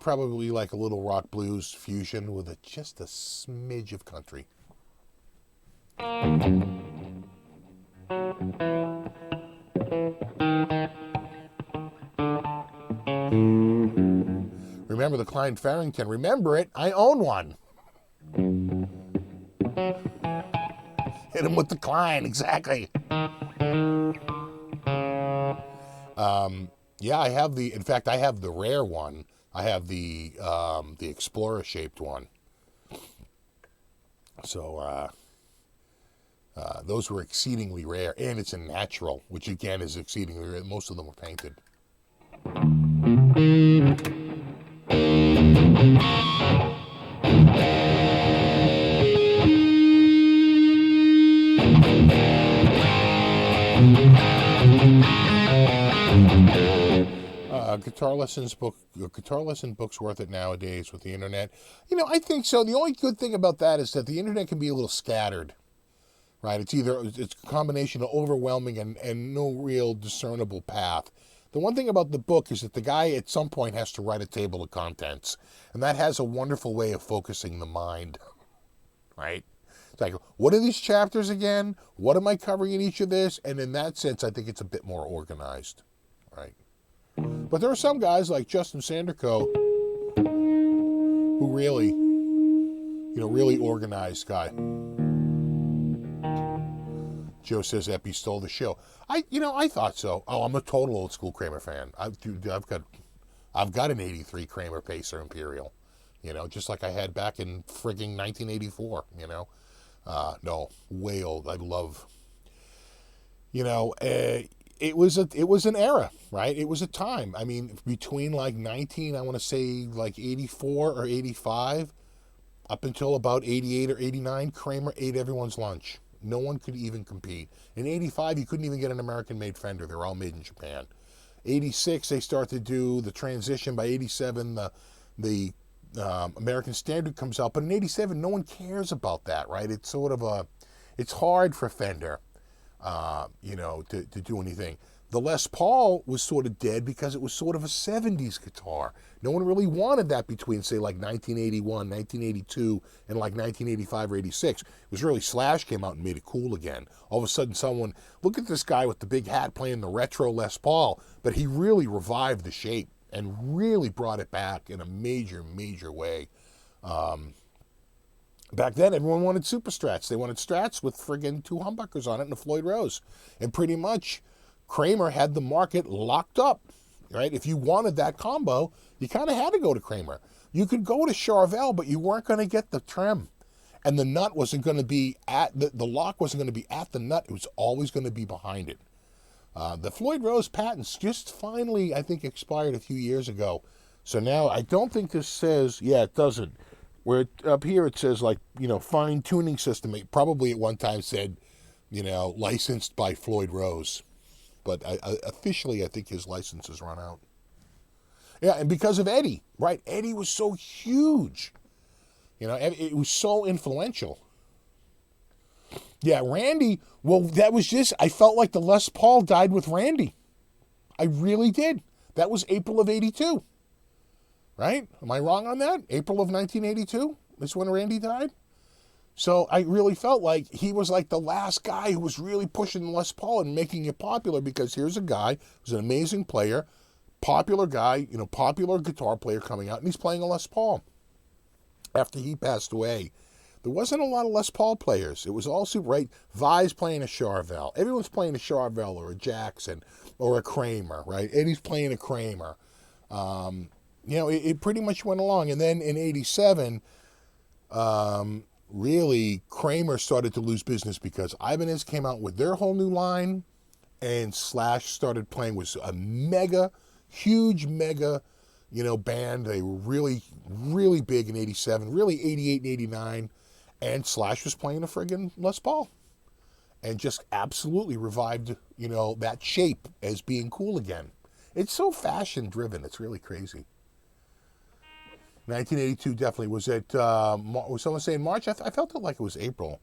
probably like a little rock blues fusion with just a smidge of country. Remember the Klein Farrington? Remember it? I own one. Hit him with the Klein, exactly. Yeah, I have I have the rare one. I have the Explorer shaped one. So, those were exceedingly rare, and it's a natural, which again is exceedingly rare. Most of them were painted. Guitar lesson books worth it nowadays with the internet? I think so. The only good thing about that is that the internet can be a little scattered, right? It's a combination of overwhelming and no real discernible path. The one thing about the book is that the guy at some point has to write a table of contents, and that has a wonderful way of focusing the mind, right? It's like, what are these chapters again? What am I covering in each of this? And in that sense, I think it's a bit more organized, right? But there are some guys like Justin Sanderco who really, really organized guy. Joe says Epi stole the show. I thought so. Oh, I'm a total old school Kramer fan. I've got an '83 Kramer Pacer Imperial, just like I had back in frigging 1984. No, way old. I love. It was an era, right? It was a time. I mean, between like 84 or 85, up until about 88 or 89, Kramer ate everyone's lunch. No one could even compete. In 85, you couldn't even get an American-made Fender. They were all made in Japan. 86, they start to do the transition. By 87, the American Standard comes out. But in 87, no one cares about that, right? It's sort of it's hard for Fender, to do anything. The Les Paul was sort of dead because it was sort of a 70s guitar. No one really wanted that between, say, like 1981, 1982, and like 1985 or 86. It was really Slash came out and made it cool again. All of a sudden someone, look at this guy with the big hat playing the retro Les Paul, but he really revived the shape and really brought it back in a major, major way. Back then, everyone wanted Super Strats. They wanted Strats with friggin' two humbuckers on it and a Floyd Rose. And pretty much, Kramer had the market locked up, right? If you wanted that combo, you kind of had to go to Kramer. You could go to Charvel, but you weren't going to get the trim. And the nut wasn't going to be the lock wasn't going to be at the nut. It was always going to be behind it. The Floyd Rose patents just finally, I think, expired a few years ago. So now I don't think this says, it doesn't. Where up here it says, like, fine tuning system. It probably at one time said, licensed by Floyd Rose. But officially, I think his license has run out. Yeah, and because of Eddie, right? Eddie was so huge. It was so influential. Yeah, Randy, well, that was just, I felt like the Les Paul died with Randy. I really did. That was April of 82. Right? Am I wrong on that? April of 1982 is when Randy died? So I really felt like he was like the last guy who was really pushing Les Paul and making it popular, because here's a guy who's an amazing player, popular guy, popular guitar player coming out, and he's playing a Les Paul. After he passed away, there wasn't a lot of Les Paul players. It was all super, right? Vi's playing a Charvel. Everyone's playing a Charvel or a Jackson or a Kramer, right? Eddie's playing a Kramer. It pretty much went along. And then in 87, really, Kramer started to lose business because Ibanez came out with their whole new line, and Slash started playing with a huge mega, band. They were really, really big in 87, really 88 and 89, and Slash was playing a friggin' Les Paul and just absolutely revived, that shape as being cool again. It's so fashion-driven. It's really crazy. 1982 definitely. Was it, was someone saying March? I felt it like it was April.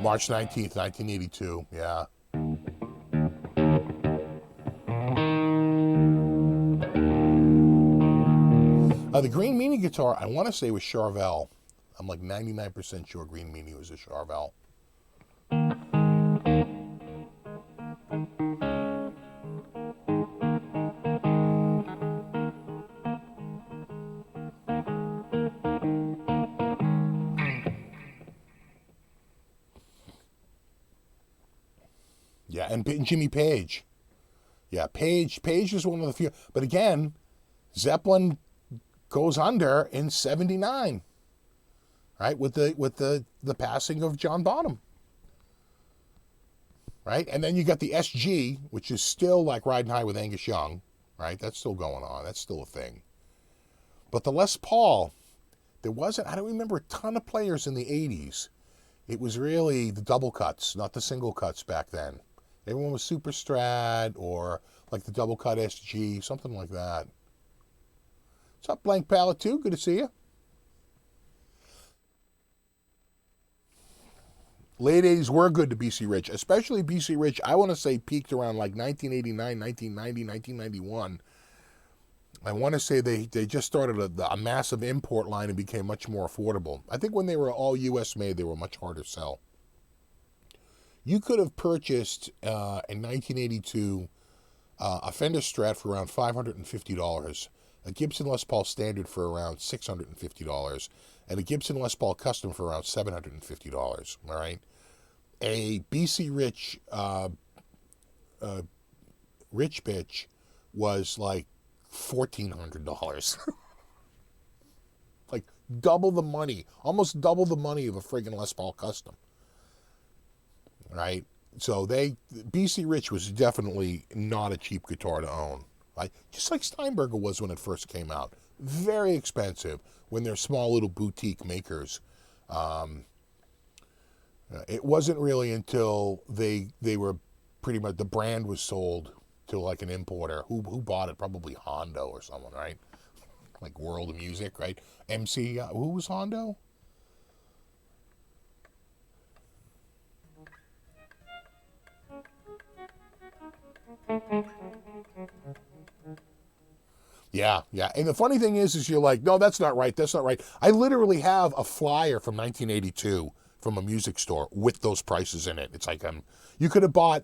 March 19th, 1982, yeah. The Green Meanie guitar, I want to say was Charvel. I'm like 99% sure Green Meanie was a Charvel. Yeah, and Jimmy Page. Yeah, Page was one of the few. But again, Zeppelin goes under in 79, right? With the passing of John Bonham, right? And then you got the SG, which is still like riding high with Angus Young, right? That's still going on. That's still a thing. But the Les Paul, I don't remember a ton of players in the 80s. It was really the double cuts, not the single cuts back then. Everyone was Super Strat or like the double cut SG, something like that. What's up, Blank Palette 2? Good to see you. Late 80s were good to BC Rich, especially BC Rich. I want to say peaked around like 1989, 1990, 1991. I want to say they just started a massive import line and became much more affordable. I think when they were all U.S. made, they were much harder to sell. You could have purchased in 1982 a Fender Strat for around $550, a Gibson Les Paul Standard for around $650, and a Gibson Les Paul Custom for around $750. All right, a BC Rich Rich Bitch was like $1,400. Like double the money, almost double the money of a friggin' Les Paul Custom. Right? So BC Rich was definitely not a cheap guitar to own. Right? Just like Steinberger was when it first came out. very expensive when they're small little boutique makers. It wasn't really until they were pretty much, the brand was sold to like an importer. Who bought it? Probably Hondo or someone, right? Like World of Music, right? MC, who was Hondo? Yeah, yeah. And the funny thing is you're like, no, that's not right. That's not right. I literally have a flyer from 1982 from a music store with those prices in it. It's like you could have bought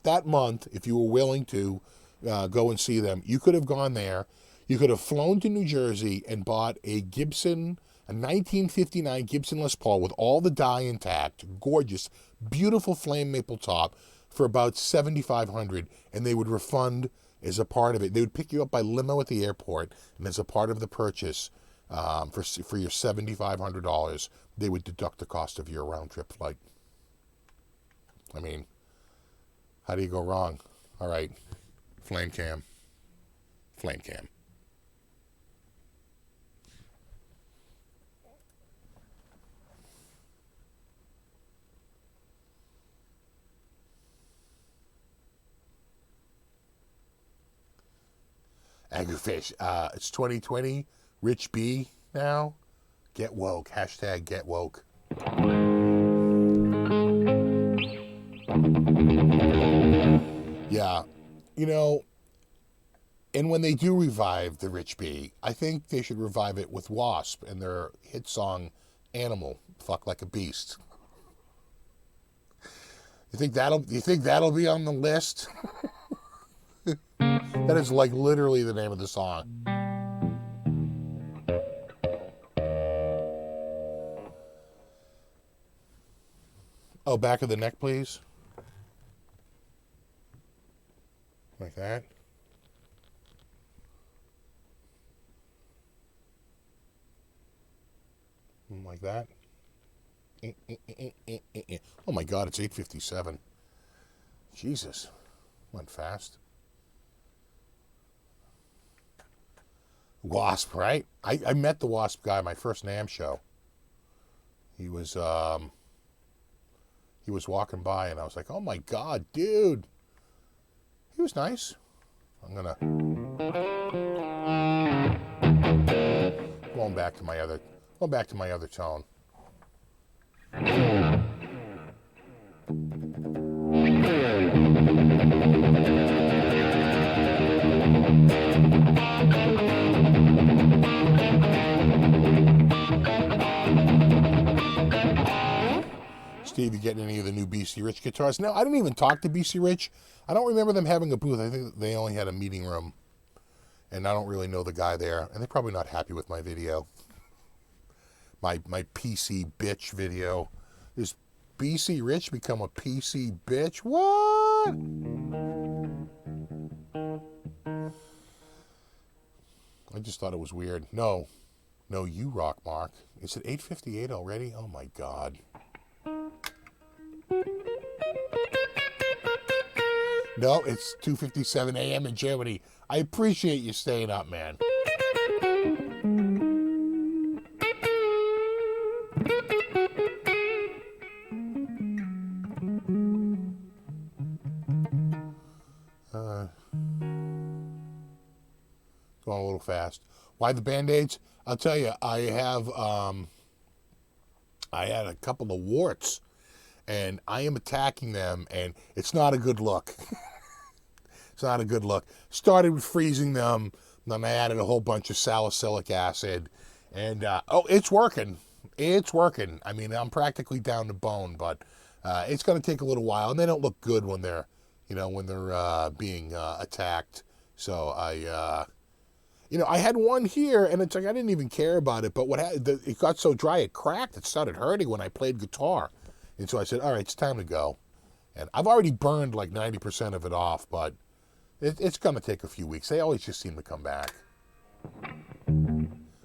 that month if you were willing to go and see them. You could have gone there. You could have flown to New Jersey and bought a 1959 Gibson Les Paul with all the die intact, gorgeous, beautiful flame maple top for about $7,500, and they would refund as a part of it. They would pick you up by limo at the airport, and as a part of the purchase, for your $7,500, they would deduct the cost of your round trip flight. I mean, how do you go wrong? All right, flame cam. Angryfish. It's 2020. Rich B now. Get woke. Hashtag get woke. Yeah. And when they do revive the Rich B, I think they should revive it with Wasp and their hit song Animal, Fuck Like a Beast. You think that'll be on the list? That is like literally the name of the song. Oh, back of the neck, please. Like that. Like that. Oh my God, it's 8:57. Jesus, went fast. Wasp, right? I met the Wasp guy at my first NAMM show. He was walking by, and I was like, "Oh my God, dude!" He was nice. I'm gonna going back to my other tone. Steve, you getting any of the new BC Rich guitars? No, I didn't even talk to BC Rich. I don't remember them having a booth. I think they only had a meeting room, and I don't really know the guy there, and they're probably not happy with my video. My PC bitch video. Is BC Rich become a PC bitch? What? I just thought it was weird. No, you rock, Mark. Is it 8:58 already? Oh my God. No, it's 2:57 a.m. in Germany. I appreciate you staying up, man. Going a little fast. Why the Band-Aids? I'll tell you, I had a couple of warts, and I am attacking them, and it's not a good look. It's not a good look. Started with freezing them, then I added a whole bunch of salicylic acid, and it's working. It's working. I mean, I'm practically down to bone, but it's going to take a little while, and they don't look good when they're being attacked. So I had one here, and it's like I didn't even care about it, but it got so dry it cracked. It started hurting when I played guitar. And so I said, all right, it's time to go. And I've already burned like 90% of it off, but it's going to take a few weeks. They always just seem to come back.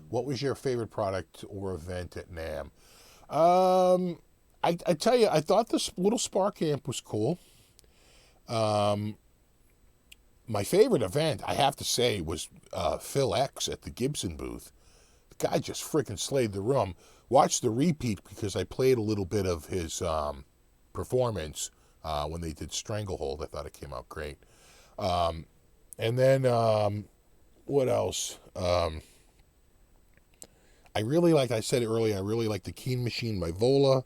What was your favorite product or event at NAMM? I tell you, I thought this little Spark amp was cool. my favorite event, I have to say, was Phil X at the Gibson booth. The guy just freaking slayed the room. Watch the repeat because I played a little bit of his performance when they did Stranglehold. I thought it came out great. And then, what else? I really like, I said it earlier, I really like the Keen Machine by Vola.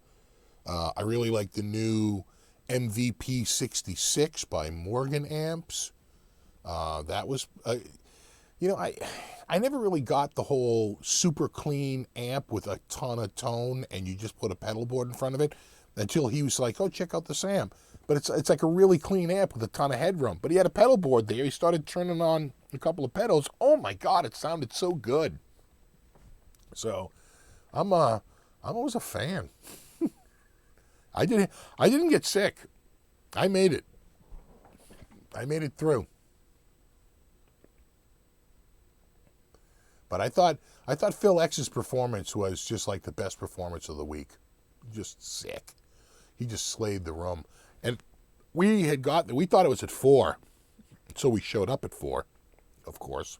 I really like the new MVP 66 by Morgan Amps. That was, you know, I never really got the whole super clean amp with a ton of tone and you just put a pedal board in front of it until he was like, oh, check out this amp. But it's like a really clean amp with a ton of headroom. But he had a pedal board there. He started turning on a couple of pedals. Oh my God, it sounded so good. So I'm always a fan. I didn't get sick. I made it. I made it through. But I thought Phil X's performance was just like the best performance of the week. Just sick. He just slayed the room. And we thought it was at 4. So we showed up at 4, of course.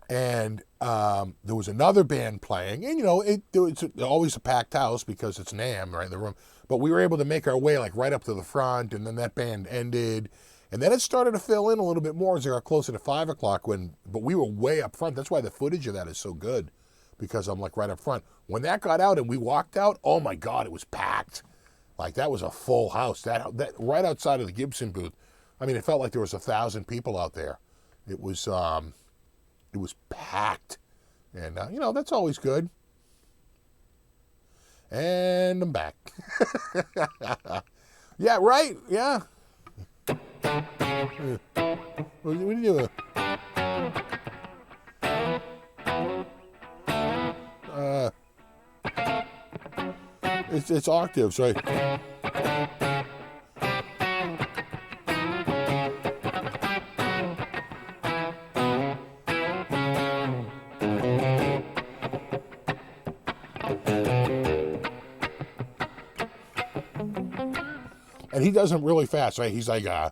And there was another band playing. And, you know, it's always a packed house because it's NAMM, right in the room. But we were able to make our way, like, right up to the front. And then that band ended. And then it started to fill in a little bit more as they got closer to 5 o'clock. But we were way up front. That's why the footage of that is so good. Because I'm, like, right up front. When that got out and we walked out, oh, my God, it was packed. Like, that was a full house. That right outside of the Gibson booth. I mean, it felt like there was 1,000 people out there. It was packed. And, you know, that's always good. And I'm back. Yeah, right. Yeah. What are you doing? It's octaves, right? And he does them really fast, right? He's like, I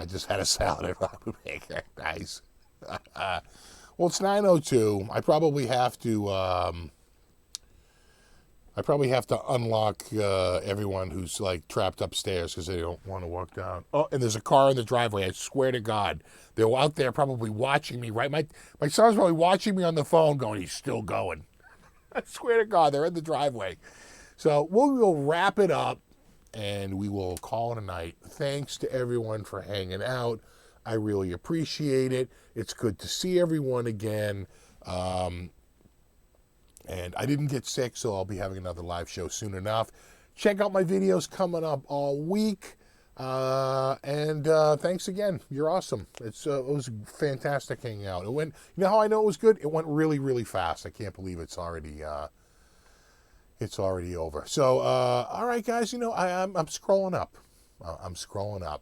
just had a salad at Wrapup Baker. Nice. Well, it's 9:02. I probably have to unlock everyone who's like trapped upstairs because they don't want to walk down. Oh, and there's a car in the driveway. I swear to God, they're out there probably watching me. Right, my son's probably watching me on the phone, going, "He's still going." I swear to God, they're in the driveway. So we'll wrap it up, and we will call it a night. Thanks to everyone for hanging out. I really appreciate it. It's good to see everyone again. And I didn't get sick, so I'll be having another live show soon enough. Check out my videos coming up all week. And thanks again. You're awesome. It was fantastic hanging out. It went. You know how I know it was good? It went really, really fast. I can't believe it's already over. So, all right, guys. You know, I'm scrolling up. I'm scrolling up.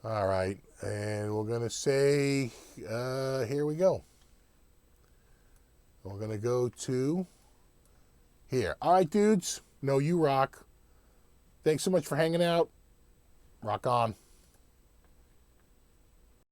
All right, and we're gonna say, here we go. We're going to go to here. All right, dudes. No, you rock. Thanks so much for hanging out. Rock on.